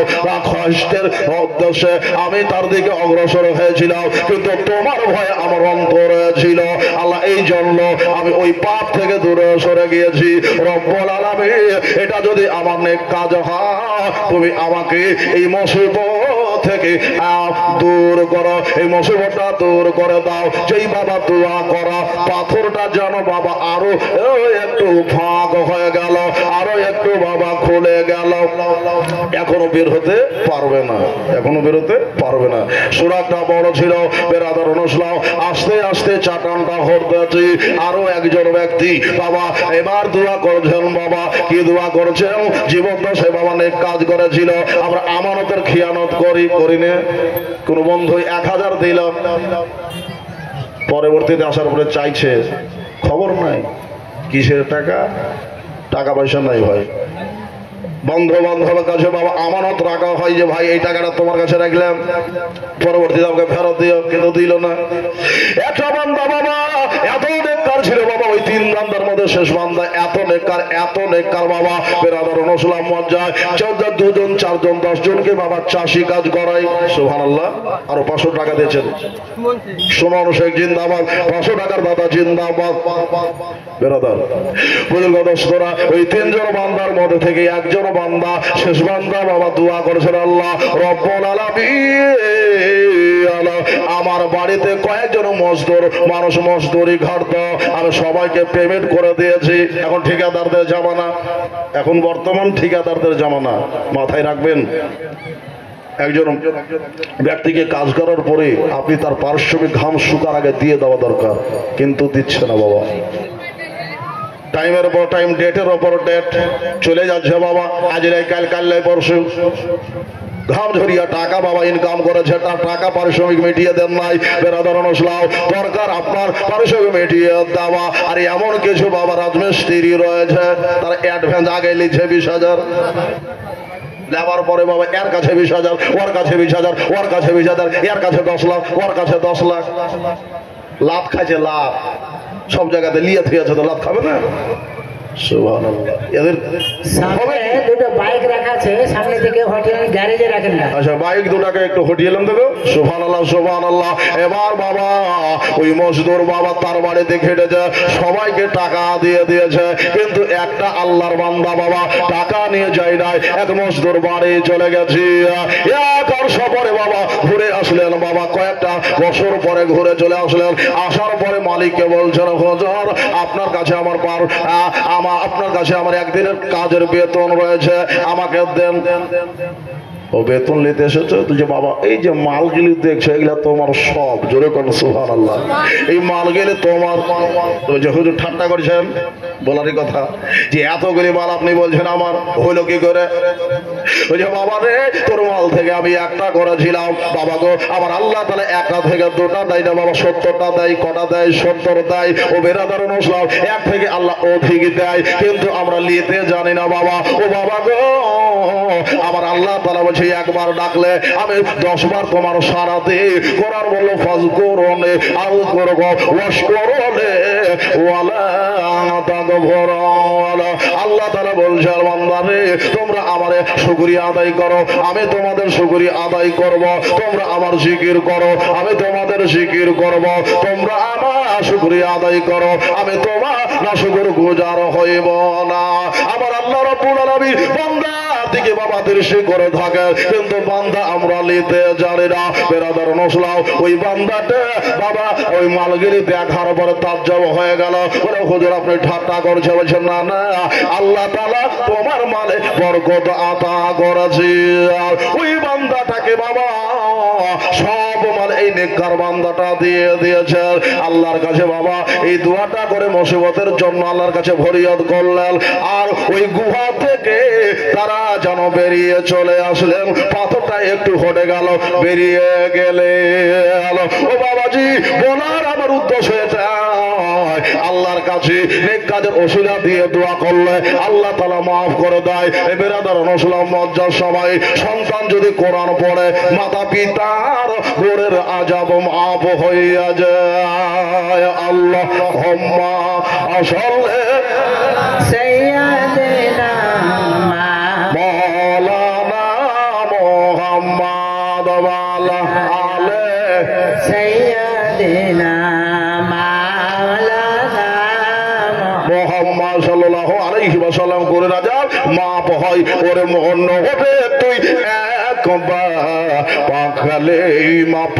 কষ্টের উদ্দেশ্যে আমি তার দিকে অগ্রসর হয়েছিলাম, কিন্তু তোমার ভয়ে আমার অন্তরে ছিল আল্লাহ, এই জন্য আমি ওই পাপ থেকে দূরে সরে গিয়েছি। রব্বুল আলামিন, এটা যদি আমার নেক কাজ হয়, তুমি আমাকে এই মুসিবত থেকে দূর করো, এই মুসিবতটা দূর করে দাও। যেই বাবা দোয়া করা পাথরটা যেন বাবা আরো একটু ফাঁক হয়ে গেল, আরো একটু বাবা খুলে গেল, এখনো বের হতে পারবে না, এখনো বেরোতে পারবে না। সুরাতটা বড় ছিল, বেরাদার অনুসলাম, আস্তে আস্তে চাটানটা হরতেছি। আরো একজন ব্যক্তি বাবা এবার দোয়া করছেন, বাবা কি দোয়া করছেন, জীবন তো সে বাবা নেক কাজ করেছিল, আমরা আমানতের খিয়ানত করিনি। কোন বন্ধু 1000 দিল, পরবর্তীতে আসার পরে চাইছে, খবর নাই কিসের টাকা, টাকা পয়সা নাই ভাই। বন্ধু বান্ধবের কাছে বাবা আমানত রাখা হয় যে ভাই এই টাকাটা তোমার কাছে রাখলাম, পরবর্তীতে আমাকে ফেরত দিও, কিন্তু দিল না। একটা বান্দা বাবা এত নেককার ছিল বাবা, ওই 3 বান্দার মধ্যে শেষ বান্দা এত নেককার বাবা, বেরাদার অনুসলাম মজ্জায় 2 জন 4 জন 10 জনকে বাবা চাষি কাজ করাই। সুবহানাল্লাহ। আরো 500 টাকা দিয়েছেন। সুমন শেখ জিন্দাবাদ, 500 টাকার দাদা জিন্দাবাদ। বেরাদার বুজুর্গ দোস্তরা, ওই 3 জন বান্দার মধ্যে থেকে একজন বান্দা, শেষ বান্দা বাবা দোয়া করেছেন, আল্লাহ রব্বুল আলামিন, আমার বাড়িতে কয়েকজন মজদুর মানুষ মজদুরি ঘাট, আমি সবাইকে পেমেন্ট করে দিয়েছি। এখন ঠিকাদারদের জামানা, এখন বর্তমান ঠিকাদারদের জামানা, মাথায় রাখবেন। একজন ব্যক্তিকে কাজ করার পরে আপনি তার পারিশ্রমিক ঘাম শুকার আগে দিয়ে দেওয়া দরকার, কিন্তু দিচ্ছে না বাবা। টাইমের পর টাইম, ডেটের ওপর ডেট চলে যাচ্ছে বাবা, আজ নাই কাল, কাল নাই পরশু। ঘাম ঝরিয়া টাকা বাবা ইনকাম করেছে, তার টাকা পারিশ্রমিক মিটিয়ে দেন নাই। বেরাদার অনুসলাম, দরকার আপনার পারিশ্রমিক মিটিয়ে দেওয়া। আর এমন কিছু বাবা রাজমিস্ত্রি রয়েছে, তার অ্যাডভান্স আগে লিখছে 20,000, দেওয়ার পরে বাবা এর কাছে 20,000, ওর কাছে 20,000, ওর কাছে 20,000, এর কাছে 10 লাখ, ওর কাছে 10 লাখ। লাভ খাইছে, লাভ সব জায়গাতে লিয়ে থিয়েছে, তো লাভ খাবে না। সুবহানাল্লাহ। এদের সামনে দুটো বাইক রাখা আছে, সামনে থেকে হটিয়ে গ্যারেজে রাখেন না। আচ্ছা, বাইক দুটাকে একটু হটিয়ে এলাম দেখো। সুবহানাল্লাহ, সুবহানাল্লাহ। এবার বাবা ওই মজদুর বাবা তার বাড়িতে খেটেছে, সবাইকে টাকা দিয়ে দিয়েছে, কিন্তু একটা আল্লাহর বান্দা বাবা টাকা নিয়ে যায় নাই। এক মজদুর বাড়ি চলে গেছে, এক বর্ষ পরে বাবা ঘুরে আসলেন বাবা, কয়েকটা বছর পরে ঘুরে চলে আসলেন। আসার পরে মালিককে বলছেন, হুজুর আপনার কাছে আমার আপনার কাছে আমার একদিনের কাজের বেতন রয়েছে, আমাকে দেন। ও বেতন নিতে এসেছে তুই যে বাবা, এই যে মালগুলি দেখছো এগুলা তোমার সব, জোরে কোন সুবহানাল্লাহ, এই মালগুলি তোমার। যে হুজুর ঠাট্টা করছেন, বলারই কথা যে এতগুলি মাল আপনি বলছেন আমার, হইলো কি করে? ওই যে বাবা রে, তোর মাল থেকে আমি একটা করেছিলাম বাবা গো, আমার আল্লাহ তাহলে একটা থেকে 2টা দেয় না বাবা, 70টা দেয়। কটা দেয়? 70 দেয়। ও বেরাদার অনুসলাম, এক থেকে আল্লাহ অধিক দেয়, কিন্তু আমরা নিতে জানি না বাবা। ও বাবা গো, আমার আল্লাহ তাআলা বলছে একবার ডাকলে আমি 10 বার তোমার সারাতে করার বললো, ফাজকুরুনি আযকুরুকুম ওয়াশকুরুনি ওয়ালা তাকফুরুন। আল্লাহ তাআলা বলছে, বান্দারে তোমরা আমারে শুকরিয়া আদায় করো, আমি তোমাদের শুকরিয়া আদায় করব। তোমরা আমার জিকির করো, আমি তোমাদের জিকির করব। তোমরা আমার শুকরিয়া আদায় করো, আমি তোমার নাশুকরগুজার হইব না। আমার আল্লাহ রাব্বুল আলামিন বান্দা দিকে বাবা দৃষ্টি করে থাকে, কিন্তু বান্দা আমরা নিতে জানি না। বেরাদার নসলাও, ওই বান্দাটা বাবা ওই মালগিরি দেখার পরে তাজ্জব হয়ে গেল, বলে হুজুর আপনি ঠাট্টা করছে। বলছেন না না, আল্লাহ তাআলা তোমার মালে বরকত আতা করেছে। ওই বান্দাটাকে বাবা সব মাল এই নেককার বান্দাটা দিয়ে দিয়েছে। আল্লাহর কাছে বাবা এই দোয়াটা করে মুসিবতের জন্য আল্লাহর কাছে ফরিয়াদ করলেন, আর ওই গুহা থেকে তারা যেন বেরিয়ে চলে আসলেন। পাথরটা একটু হটে গেল, বেরিয়ে গেলে ও বাবাজি বলার আমার উদ্দেশ্য এটা, আল্লাহর কাছে নেক কাজের ওসিলা দিয়ে দোয়া করলে আল্লাহ তাআলা মাফ করে দেয়। বেরাদার নসলাম মজ্জার সময় সন্তান যদি কোরআন পড়ে, মাতা পিতার গোরের আযাব মাফ হইয়া যায়। আল্লাহুম্মা সাল্লি सैयदना मौलाना मोहम्मद वाला आले सैयदना मौलाना মোহাম্মদ সাল্লাল্লাহু আলাইহি ওয়াসাল্লাম করে রাজা মাপ হয় ওরে মোহন হবে তুই একবার পাখালে মাপ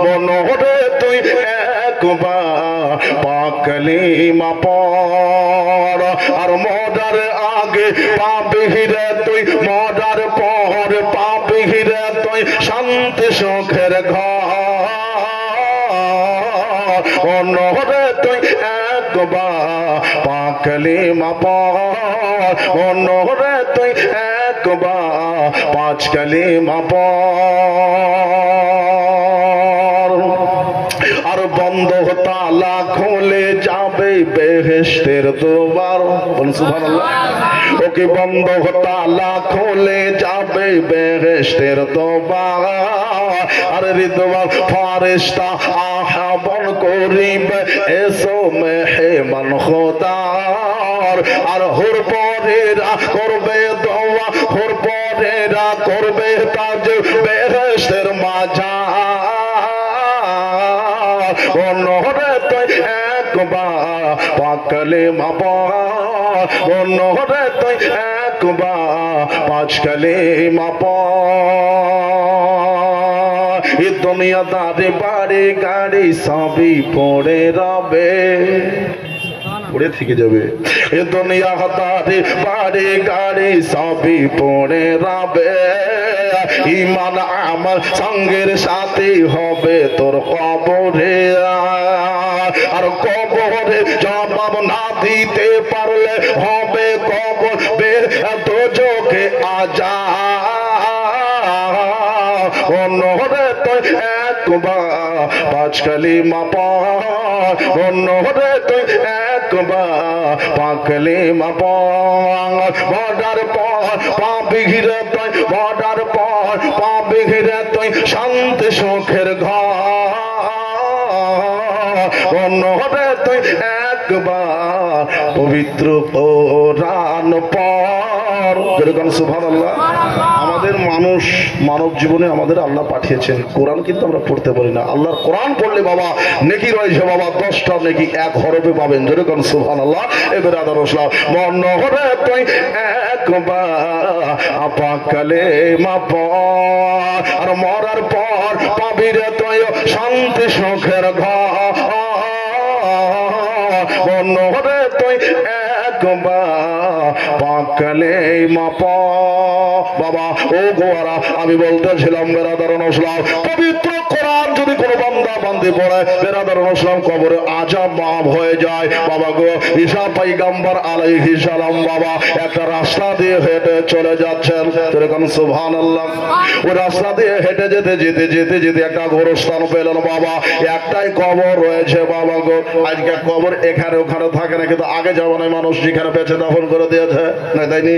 মন হবে তুই একবার পাখালে মাপ আর মর্ডার আগে পাবি রে তুই মর্ডার পর পাবি রে তুই শান্তি সুখের ঘর অন্যরে তুই একবার পাকলে মাপর অন্যরে তুই একবার পাঁচ কালে মাপর আর বন্ধ তালা খুলে যাবে বেহেশতের দুয়ার বলুন সুবহানাল্লাহ ওকে বন্ধ তালা খুলে যাবে বেহেশতের দুয়ার আর রিদওয়ান ফারিস্তা আহ্বান করিবে এসো মেহমান খোদার আর হুর পরেরা করবে দোয়া হুর পরেরা করবে তাজ বেহেশতের মাঝার অন্যরে তুই একবার পাকলে মাপর অন্যরে তুই একবার পাঁচ কালে মাপর এ দুনিয়াদারে বাড়ি গাড়ি সবই পড়ে রবে পড়ে থেকে যাবে এ দুনিয়াদারে বাড়ি গাড়ি সবই পড়ে রবে ঈমান আমল সঙ্গের সাথে হবে তোর কবরে আর কবরে জবাব না দিতে পারলে হবে কবর বের দোজখে আযাব অন্যরে তুই একবার পাঁচ কালিমা পড় অন্যরে তুই একবার পাঁচ কালিমা পড় বর্ডার পর পাবি রে তুই বর্ডার পর পাবি রে তুই শান্তি সুখের ঘর অন্যরে তুই একবার পবিত্র কোরআন পড় যেরকম সুবহানাল্লাহ আমাদের মানুষ মানব জীবনে আমাদের আল্লাহ পাঠিয়েছেন কোরআন কিন্তু আমরা পড়তে পারি না আল্লাহর কোরআন পড়লে বাবা নেকি রয়েছে বাবা 10টা নেকি এক হরফে পাবেন যেরকম সুবহানাল্লাহ এবারে আদার ইসলাম মন হরে তুই একবার আপা কালেমা পড় আর মরার পর পাবি রে তুই শান্তি সুখের ঘর মন হরে তুই একবার পাকলে মাপ বাবা ও গোয়ারা আমি বলতেছিলাম বেরাদারুন ইসলাম পবিত্র কোরআন যদি কোনো বান্দা বান্দি পড়ে বেরাদারুন ইসলাম কবরে আযাব মাফ হয়ে যায় বাবা গো ঈসা পয়গম্বর আলাইহিস সালাম বাবা একটা রাস্তা দিয়ে হেঁটে চলে যাচ্ছেন যেরকম সুবহানাল্লাহ ওই রাস্তা দিয়ে হেঁটে যেতে যেতে যেতে যেতে একটা গোরস্থান পেলেন বাবা একটাই কবর রয়েছে বাবা গো আজকে কবর এখানে ওখানে থাকে না কিন্তু আগে জমানায় মানুষ যেখানে বেঁচে দাফন করে দিয়েছে না তাইনি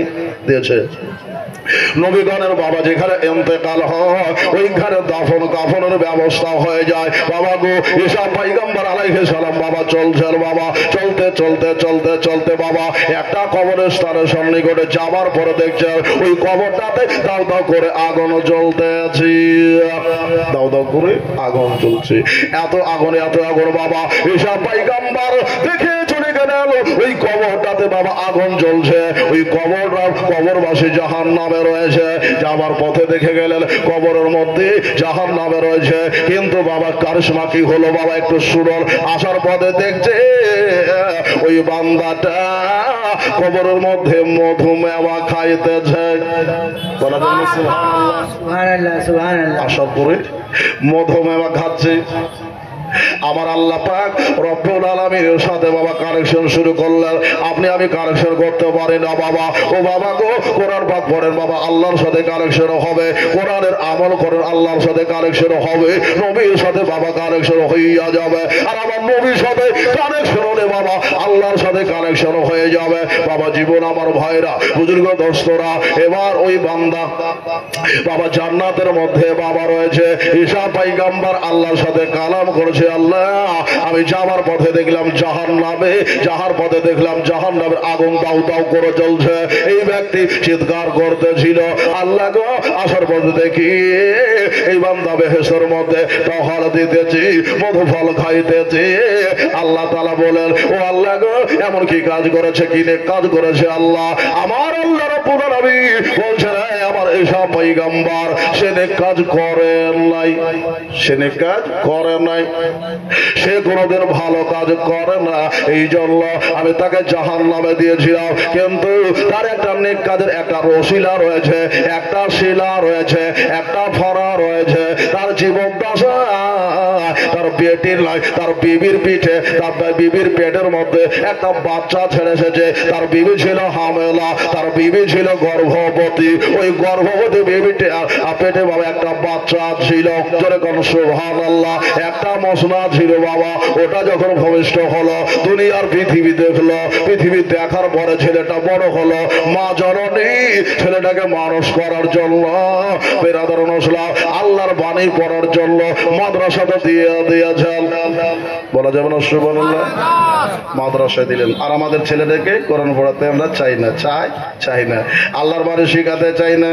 দিয়েছে নবীগণের বাবা যেখানে ইন্তেকাল হয় ওইখানে দাফন কাফনের ব্যবস্থা হয়ে যায় বাবা গো ঈসা পয়গম্বর আলাইহিস সালাম বাবা চলছেন বাবা চলতে চলতে চলতে চলতে বাবা একটা কবরের স্থানের সন্নিকটে যাবার পরে দেখছেন ওই কবরটাতে দাও দাও করে আগুন জ্বলতেছে দাও দাও করে আগুন জ্বলছে এত আগুন বাবা ঈসা পয়গম্বর দেখে চলে গেল ওই কবরটাতে বাবা আগুন জ্বলছে ওই কবরবাসী জাহান্নামে রয়েছে যাবার পথে দেখে গেলেন কবরের মধ্যে জাহান্নামে রয়েছে কিন্তু বাবা কারিশমা কি হলো বাবা একটু শুনুন আসার পথে দেখছে ওই বান্দাটা কবরের মধ্যে মধুমেওয়া খাইতেছে আসার পরে মধুমেওয়া খাচ্ছে আমার আল্লাহ পাক রব্বুল আলামিনের সাথে বাবা কানেকশন শুরু করলেন আপনি আমি কানেকশন করতে পারি না বাবা ও বাবা গো কোরআন পাক পড়েন বাবা আল্লাহর সাথে কানেকশন হবে কোরআনের আমল করেন আল্লাহর সাথে কানেকশন হবে নবীর সাথে বাবা কানেকশন হইয়া যাবে আর আমার নবীর সাথে কানেকশন হলে বাবা আল্লাহর সাথে কানেকশন হয়ে যাবে বাবা জীবন আমার ভাইরা বুজুর্গ দোস্তরা এবার ওই বান্দা বাবা জান্নাতের মধ্যে বাবা রয়েছে ঈসা পয়গম্বর আল্লাহর সাথে কালাম করেছে বলছে আল্লাহ আমি যাওয়ার পথে দেখলাম জাহান্নামে, যাহার পথে দেখলাম জাহান্নামের আগুন দাউ দাউ করে জ্বলছে। এই ব্যক্তি চিৎকার করতেছিল আল্লাহ গো আসার পথে দেখি এই বান্দা বেহেশতের মধ্যে টহল দিতেছি, মধুফল খাইতেছি। আল্লাহ তাআলা বলেন ও আল্লাহ গো এমন কি কাজ করেছে, কি নেক কাজ করেছে আল্লাহ? আমার আল্লাহ রাব্বুল আলামিন বলছেন আমার ঈসা পয়গম্বর সে নেক কাজ করেন নাই, সে নেক কাজ করে নাই, সে কোনদিন ভালো কাজ করে না। এই জন্য আমি তাকে জাহান্নামে দিয়েছিলাম। কিন্তু তার একটা নেক কাজের একটা রসিলা রয়েছে, একটা শিলা রয়েছে, একটা ফরা রয়েছে। তার জীবন দশা তার পেটের নয়, তার বিবির পিঠে, তার বিবির পেটের মধ্যে একটা বাচ্চা ছেড়ে এসেছে। তার বিবি ছিল হামেলা, তার বিবি ছিল গর্ভবতী। ওই গর্ভবতী বিবিতে পেটে বাবা একটা বাচ্চা ছিল, যেরকম সুবহানাল্লাহ একটা মশলা ছিল বাবা। ওটা যখন ভূমিষ্ঠ হলো দুনিয়ার পৃথিবী দেখলো, পৃথিবী দেখার পরে ছেলেটা বড় হলো। মা জননী ছেলেটাকে মানুষ করার জন্য বেরাদার নসলাম আল্লাহর বাণী পড়ার জন্য মাদ্রাসাটা দিয়ে দিয়েছেন। বলা যাবে না সুবহানাল্লাহ? মাদ্রাসায় দিলেন। আর আমাদের ছেলেদেরকে কোরআন পড়াতে আমরা চাই না, চাই না, আল্লাহর বাণী শিখাতে চাই না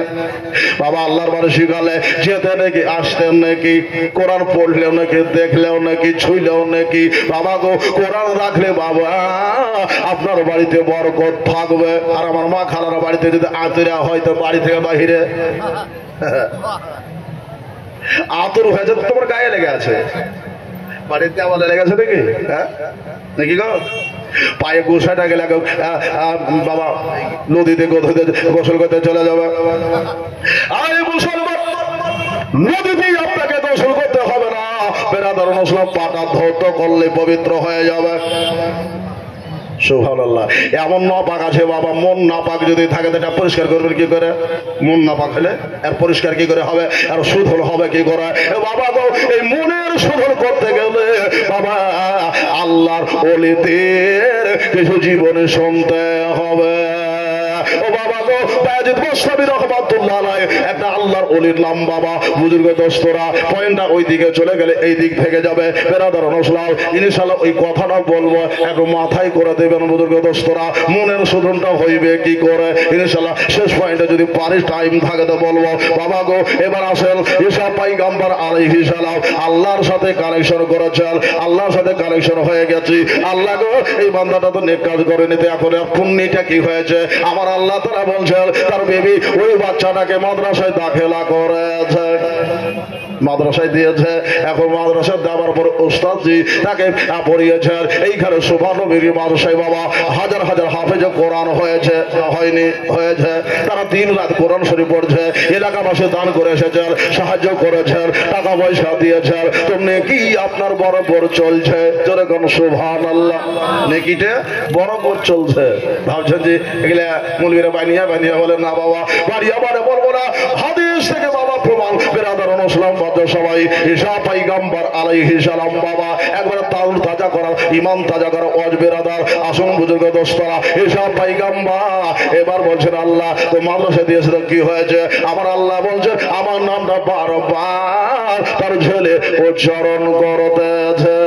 বাবা। আল্লাহর বাণী শিখালে যেতে নাকি, আসতেন নাকি, কোরআন পড়লেও নাকি, দেখলেও নাকি, ছুইলেও নাকি বাবা গো। কোরআন রাখলে বাবা আপনার বাড়িতে বরকত থাকবে। আর আমার মা খালার বাড়িতে যদি আতুরা হয়তো বাড়ি থেকে বাহিরে আতুর হয়েছে তোমার গায়ে লেগে আছে, বাড়িতে আমাদের লেগেছে নাকি? হ্যাঁ নাকি গো? পায়ে গোসাটা গেলে বাবা নদীতে গোসল করতে চলে যাবে। আরে মুসলমান নদীতেই আপনাকে গোসল করতে হবে না, বেরাদার মুসলিম পাটা ধৌত করলে পবিত্র হয়ে যাবে। সুবহানাল্লাহ। এমন নাপাক আছে বাবা, মন নাপাক যদি থাকে এটা পরিষ্কার করবেন কি করে? মন নাপাক হলে আর পরিষ্কার কি করে হবে? আর শোধন হবে কি করে বাবা গো? এই মনের শোধন করতে গেলে বাবা আল্লাহর ওলিদের কিছু জীবনে শুনতে হবে। ও বাবা গো বায়াজিদ মুস্তাবি রাহমাতুল্লাহ আলাইহি একটা আল্লাহর ওলির নাম বাবা। বুজুর্গ দোস্তরা পয়েন্টটা ওই দিকে চলে গেলে এই দিক থেকে যাবে। বেরাদার নসলাম ইনশাআল্লাহ ওই কথাটা বলবো, একটু মাথায় করে দেবেন বুজুর্গ দোস্তরা। মনের শোধনটা হইবে কি করে ইনশাআল্লাহ শেষ পয়েন্টে যদি পারি টাইম থাকে তো বলবো বাবা গো। এবার আসেন ঈসা পয়গম্বর আলাইহিস সালাম আল্লাহর সাথে কানেকশন করেছেন, আল্লাহর সাথে কানেকশন হয়ে গেছি। আল্লাহ গো এই বান্দাটা তো নেক কাজ করে নিতে, এখন পুণ্যটা কি হয়েছে? আমার আল্লাহ তাআলা বলছেন তার বেবি ওই বাচ্চাটাকে মাদ্রাসায় দাখিলা করেছে, মাদ্রাসায় দিয়েছে। এখন মাদ্রাসায় দেওয়ার পর উস্তাদজি তাকে পড়িয়েছেন। এইখানে সুবহাননবী মাদ্রাসায় বাবা হাজার হাজার হাফেজে কোরআন হয়েছে, হয়নি হয়েছে। তারা দিন রাত কোরআন শরীফ পড়ছে, এলাকাবাসী দান করে এসেছেন, সাহায্য করেছেন, টাকা পয়সা দিয়েছেন। তো নেকি আপনার বরাবর চলছে, যেরকম সুবহানাল্লাহ নেকিটা বরাবর চলছে। ভাবছেন যে এগুলা মৌলবীরা বানিয়া বানিয়া বলেন না বাবা, বাড়িয়া বারে বলবো না, হাদিস থেকে বাবা প্রমাণ। বেরাদার মুসলিম সবাই ঈসা পয়গম্বর আলাইহিস সালাম বাবা একবার তাউল তাজা করা, ঈমান তাজা করা ওয়াজ। বেরাদার আসুন বুজুর্গ দোস্তরা ঈসা পয়গম্বর এবার বলছেন আল্লাহ তো মাদ্রাসা দিয়েছে তো কি হয়েছে? আমার আল্লাহ বলছেন আমার নামটা বারবার তার ছেলে উচ্চারণ করতেছে।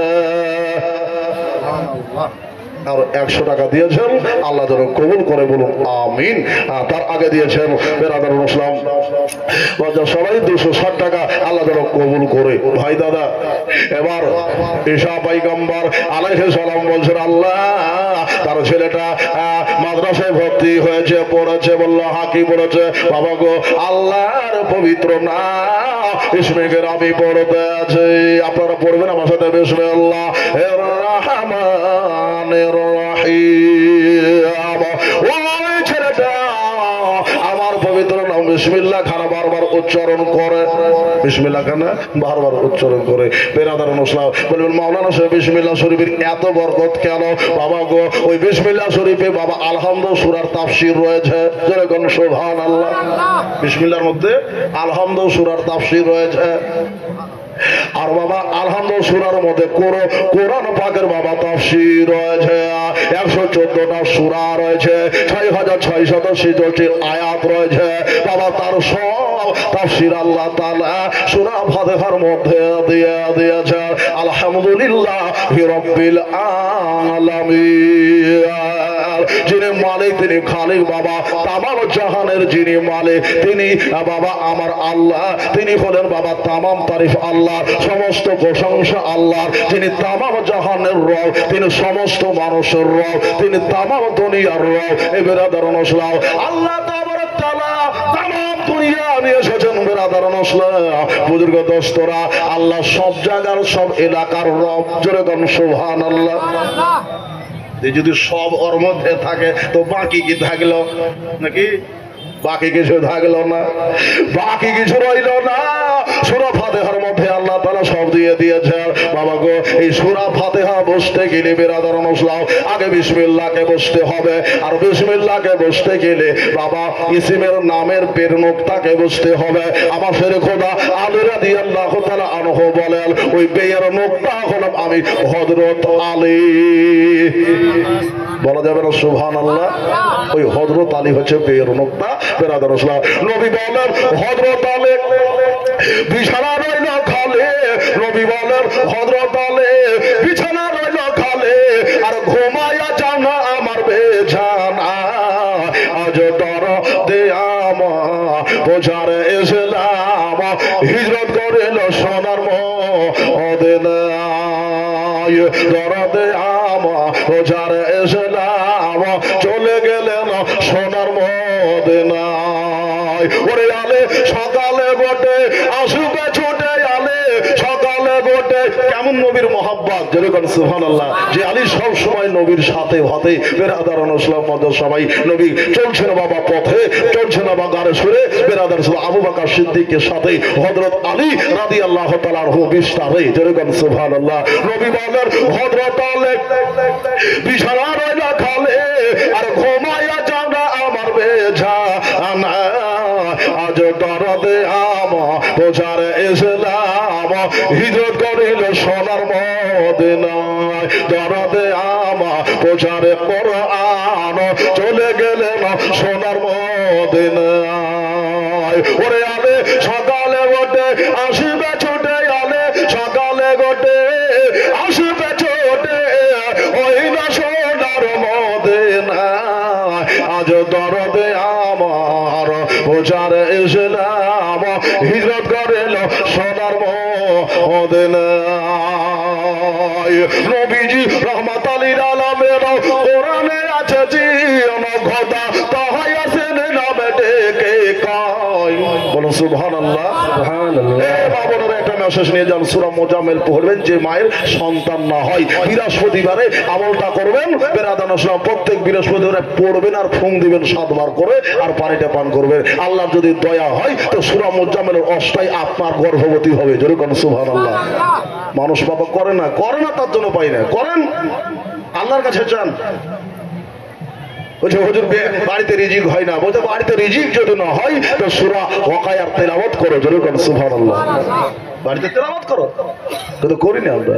আর 100 টাকা দিয়েছেন, আল্লাহ যেন কবুল করে, বলুন আমিন। তার আগে দিয়েছেন বেরাদার মুসলিম সবাই 260 টাকা, আল্লাহ যেন কবুল করে। ভাই দাদা এবার ঈসা পয়গম্বর আলাইহিস সালাম বলছেন আল্লাহ তার ছেলেটা মাদ্রাসায় ভর্তি হয়েছে, পড়েছে। বলল হাকি পড়েছে বাবা গো আল্লাহর পবিত্র নাম ইসমে আমি পড়তে আছে। আপনারা পড়বেন আমার সাথে বিসমিল্লাহির রহমানির রহিম। ওই ছেলেটা আমার পবিত্র নাম বিসমিল্লাহ খানা বারবার উচ্চারণ করে, বিসমিল্লাহ খানা বারবার উচ্চারণ করে। বেরাদার মুসলিম বলবেন মাওলানা সাহেব বিসমিল্লাহ শরীফের এত বরকত কেন? বাবা গো ওই বিসমিল্লাহ শরীফে বাবা আলহামদু সূরার তাফসীর রয়েছে, যেরকম সুবহানাল্লাহ। বিসমিল্লাহর মধ্যে আলহামদু সূরার তাফসীর রয়েছে। আর বাবা আলহামদু সূরার মধ্যে কোরআন পাকের বাবা তাফসীর রয়েছে। 114টা সূরা রয়েছে, 6646 আয়াত রয়েছে বাবা। তার সব তাফসীর আল্লাহ তাআলা সূরা ফাতিহার মধ্যে দিয়েছে আলহামদুলিল্লাহি রাব্বিল আলামিন। যিনি মালিক তিনি খালিক বাবা, তামাম জাহানের যিনি মালিক তিনি বাবা আমার আল্লাহ, তিনি হলেন বাবা তামাম তারিফ আল্লাহ, সমস্ত প্রশংসা আল্লাহ, যিনি তামাম জাহানের রব, তিনি সমস্ত মানুষের রব, তিনি তামাম দুনিয়ার রব। এই বেরাদারান ইসলাম আল্লাহ তাবারক তাআলা তামাম দুনিয়া নিয়ে এসেছেন বেরাদারান ইসলাম। বুজুর্গ দোস্তরা, আল্লাহ সব জায়গার সব এলাকার রব। জোরে বলুন সুবহানাল্লাহ। যদি সব ওর মধ্যে থাকে তো বাকি কি থাকলো নাকি? বাকি কিছু থাকলো না, বাকি কিছু রইল না। সূরা ফাতিহার মধ্যে আল্লাহ তাআলা সব দিয়ে দিয়েছে বাবা গো। এই সূরা ফাতিহা বসতে গেলে বেরাদারান ইসলাম আগে বিসমিল্লাহকে বসতে হবে, আর বিসমিল্লাহকে বসতে গেলে বাবা ইসমের নামের পের নোক্তাকে বসতে হবে। আমার শেরে খোদা আলী রাদিয়াল্লাহু তাআলা আনহু বলেন ওই পেয়ের নোক্তা হলাম আমি হযরত আলী। বলা যাবে না সুবহানাল্লাহ? ওই হযরত আলী হচ্ছে পেয়ের নোক্তা বেরাদারান ইসলাম। নবী বলেন হযরত আলী বিছানা রইল খালে, নবী বলেন হযরত আলী বিছানা রইল খালে, আর ঘুমায়া জানা আমার বেছানা। আজ দরদে আমার বোঝার ইসলাম হিজরত করিল সোনার মদিনায়। দরদে আমার বোঝার ইসলাম চলে গেলেন সোনার মদিনায়। ওরে আলে সকালে বটে আসবে ছুটে আলে সকালে বটে। কেমন নবীর মহব্বত, যেরকম সুবহানাল্লাহ। যে আলী সব সময় নবীর সাথে ভাতে বেরাদারান ইসলাম মধ্যে সবাই নবী চলছে না বাবা পথে, চলছে না বা গাড়ে সুরে বেরাদার আবু বকর সিদ্দিকের সাথে হযরত আলী রাদিয়াল্লাহু তাআলা আনহু বিস্তারে যেরকম সুবহানাল্লাহ। নবী বলেন হযরত আলী বিছানা রইল খালে, আর ঘুমায়া জানা আমার বেছানা। আজ দরদে আমার বোঝার ইসলাম হিজরত করিল সোনার মদিনায়। দরদে আমার বোঝার কোরআন চলে গেলেন সোনার মদিনায়। ওরে আলে সকালে বটে আসবে ছুটে আলে সকালে বটে আসবে ছুটে ওই না সোনার মদিনায়। আজ দরদে আমার বোঝার ইসলাম হিজরত করিল সোনার মদিনায়। নবীজি রাহমাতুল লিল আলামিন কোরআনে আছে জি খোদা তাহাই আছেন নামে ডেকে কয়। বলো সুবহানাল্লাহ। সুবহানাল্লাহ। বাবুরা একটা মেসেজ নিয়ে যান, সূরা মুজাম্মিল পড়বেন। যে মায়ের সন্তান না হয় বৃহস্পতিবারে আমলটা করবেন বেরাদারান ইসলাম। প্রত্যেক বৃহস্পতিবারে পড়বেন আর ফুং দিবেন 7 বার করে, আর পানিটা পান করবেন। আল্লাহর যদি দয়া হয় তো সূরা মুজাম্মিলের অষ্টাই আপনার গর্ভবতী হবে। যেরকম সুবহানাল্লাহ। মানুষ বাবা করে না, করে না তার জন্য পাই না, করেন আল্লাহর কাছে চান। বলছে হুজুর বাড়িতে রিজিক হয় না, বলতে বাড়িতে রিজিক যদি না হয় তো সূরা ওয়াকিয়ার তেলাওয়াত করো। যেরকম সুবহানাল্লাহ। বাড়িতে তেলাওয়াত করো, কিন্তু করি না আমরা।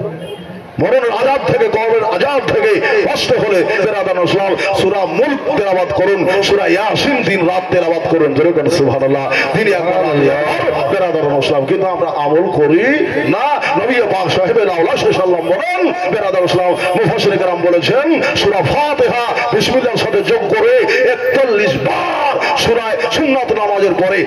মরণের আযাব থেকে, কবরের আযাব থেকে কষ্ট হলে বেরাদারান ইসলাম সূরা মুলক তেলাওয়াত করুন, সূরা ইয়াসিন দিন রাত তেলাওয়াত করুন। যেরকম সুবহানাল্লাহ। তিনি বেরাদারান ইসলাম, কিন্তু আমরা আমল করি না। নবী পাক সাহেবে আল্লাহ সাল্লাল্লাহু বলেন বেরাদারান ইসলাম মুফাসসির کرام বলেছেন সূরা ফাতিহা বিসমিল্লাহর সাথে যোগ করে 41 বার সূরা সুন্নাত নামাজের পরে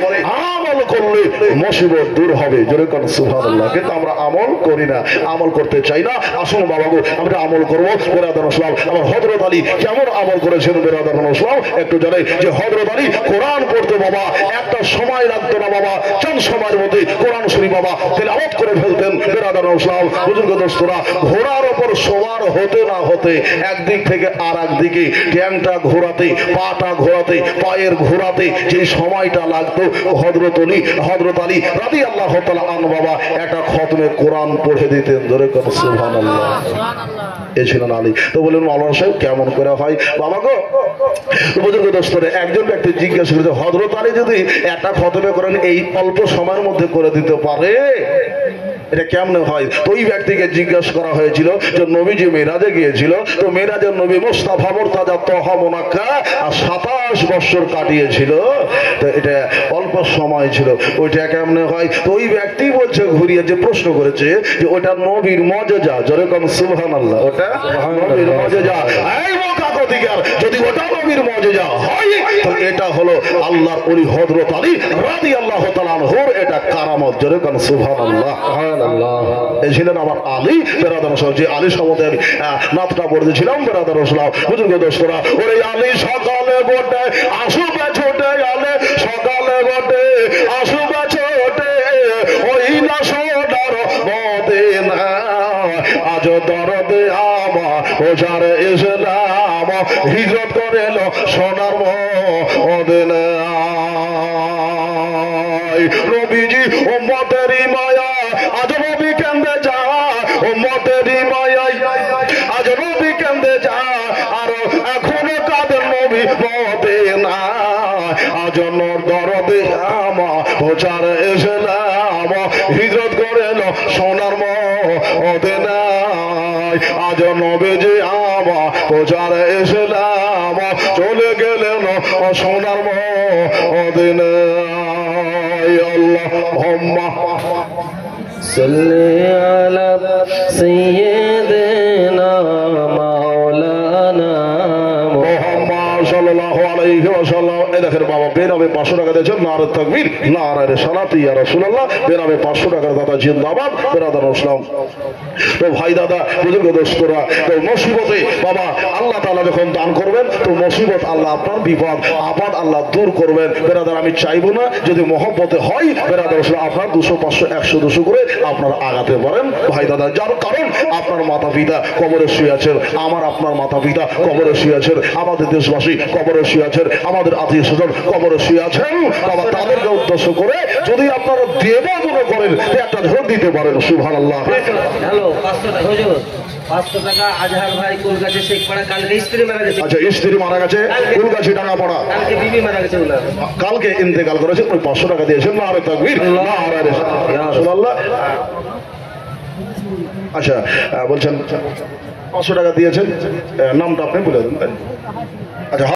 আমল করলে মুসিবত দূর হবে। যেরকম সুবহানাল্লাহ। কিন্তু আমরা আমল করি না, আমল করতে চাই না। আসুন বাবা গো আমরা আমল করবো বেরাদারান ইসলাম। আমার হযরত আলী কেমন আমল করেছেন বেরাদারান ইসলাম একটু জানে। যে হযরত আলী কোরআন পড়তে বাবা একটা সময় লাগতো না বাবা, 4 সময়ের মধ্যে কোরআন শরীফ বাবা তেলাওয়াত করে ফেলতেন বেরাদারান ইসলাম। বুজুর্গ দোস্তরা, ঘোড়ার উপর সওয়ার হতে না হতে একদিক থেকে আর একদিকে ট্যাংটা ঘোরাতে, পাটা ঘোরাতে, পায়ের ঘোরাতে যে সময়টা লাগতো হযরত আলী রাদিয়াল্লাহু তাআলা আনহু বাবা একটা খতমে কোরআন পড়ে দিতেন। ধরে কত সুবহানাল্লাহ। এই ছিলেন আলী। তো বলেন মাওলানা সাহেব কেমন করে হয় বাবা গো? বুজুর্গ দোস্তরে একজন ব্যক্তি জিজ্ঞাসা করেছে হযরত আলী যদি একটা খতমে করেন এই অল্প সময়ের মধ্যে করে দিতে পারে এটা কেমনে হয়? তো ওই ব্যক্তিকে জিজ্ঞাসা করা হয়েছিল যে নবীজি মেরাজে গিয়েছিল, তো মেরাজের নবী মুস্তাফা মুরতাজা তহা মুনাক্কা আর 27 বছর কাটিয়েছিল, তো এটা অল্প সময় ছিল, ওইটা কেমনে হয়? তো ওই ব্যক্তি বলছে, ঘুরিয়ে যে প্রশ্ন করেছে যে ওটা নবীর মজেজা, যেরকম সুবহানাল্লাহ, ওটা নবীর মজেজা। এই বোকা কোটিকার, যদি ওটা নবীর মজেজা হয় তো এটা হলো আল্লাহর ওলি হযরত আলী রাদিয়াল্লাহু তাআলা আনহুর এটা কারামত, যেরকম সুবহানাল্লাহ। এই ছিলেন আমার আলী বেরাদার সাহেব, যে আলী সম্বন্ধে আমি নাতটা পড়েছিলাম বেরাদার সাহেব, বুজুর্গ দোস্তরা। ওরে আলী সকালে বটে আসবে ছোটে, আলে সকালে বটে আসবে ছোটে, ওই না সোনার মদিনা আজ দরদে আমার ওজার ইসলাম হিজরত করে এলো সোনার মদিনা। নবীজি উম্মতেরই মায়া আজ নবী কেন্দে যায়, উম্মতেরই মায়া আজ নবী কেন্দে যায়, আর এখনো কাদের নবী মদিনা আজ নর দরদে আমার ওজার ইসলাম হিজরত করে এলো সোনার মদিনা। আজ নবীজি আমার ওজার ইসলাম চলে গেলেন সোনার মদিনা। আল্লাহুম্মা সাল্লি আলা সাইয়্যিদিনা মাওলানা মুহাম্মদ সাল্লাল্লাহু আলাইহি ওয়াসাল্লাম। এই দেখেন বাবা বেনামে 500 টাকা দিয়েছেন, নারে তাকবীর নারে রিসালাত ইয়া রাসূলুল্লাহ। বেনামে 500 টাকার দাদা জিন্দাবাদ বেরাদার ইসলাম। তো ভাই দাদা বুজুর্গ দোস্তরা, তো মুসিবতে বাবা আল্লাহ তাআলা যখন দান করবেন তো মুসিবত আল্লাহ আপনার বিপদ আপদ আল্লাহ দূর করবেন। বেরাদার আমি চাইবো না যদি মহব্বতে হয় বেরাদার আপনার 200 500 100 200 করে আপনার আগাতে পারেন ভাই দাদা। যার কারণ আপনার মাতা পিতা কবরে শুয়ে আছেন, আমার আপনার মাতা পিতা কবরে শুয়ে আছেন, আমাদের দেশবাসী কবরে শুয়ে আছেন, আমাদের আত্মীয় স্বজন কবরে শুয়ে আছেন। বাবা তাদেরকে উদ্দেশ্য করে যদি আপনারা দেব মনে করেন একটা ঝোঁক দিতে পারেন। সুবহানাল্লাহ। হ্যালো 500 টাকা হুজুর, 500 টাকা আজহার ভাই কুলগাছি শেখপাড়া, কালকে স্ত্রী মারা গেছে। আচ্ছা স্ত্রী মারা গেছে কুলগাছি ডাঙ্গাপাড়া, কালকে বিবি মারা গেছে, ওনার কালকে ইন্তেকাল করেছে, ওই 500 টাকা দিয়েছেন নারে তাকবীর নারে রাসূলুল্লাহ। আচ্ছা বলছেন 500 টাকা দিয়েছেন, নামটা আপনি বলে দেন। আচ্ছা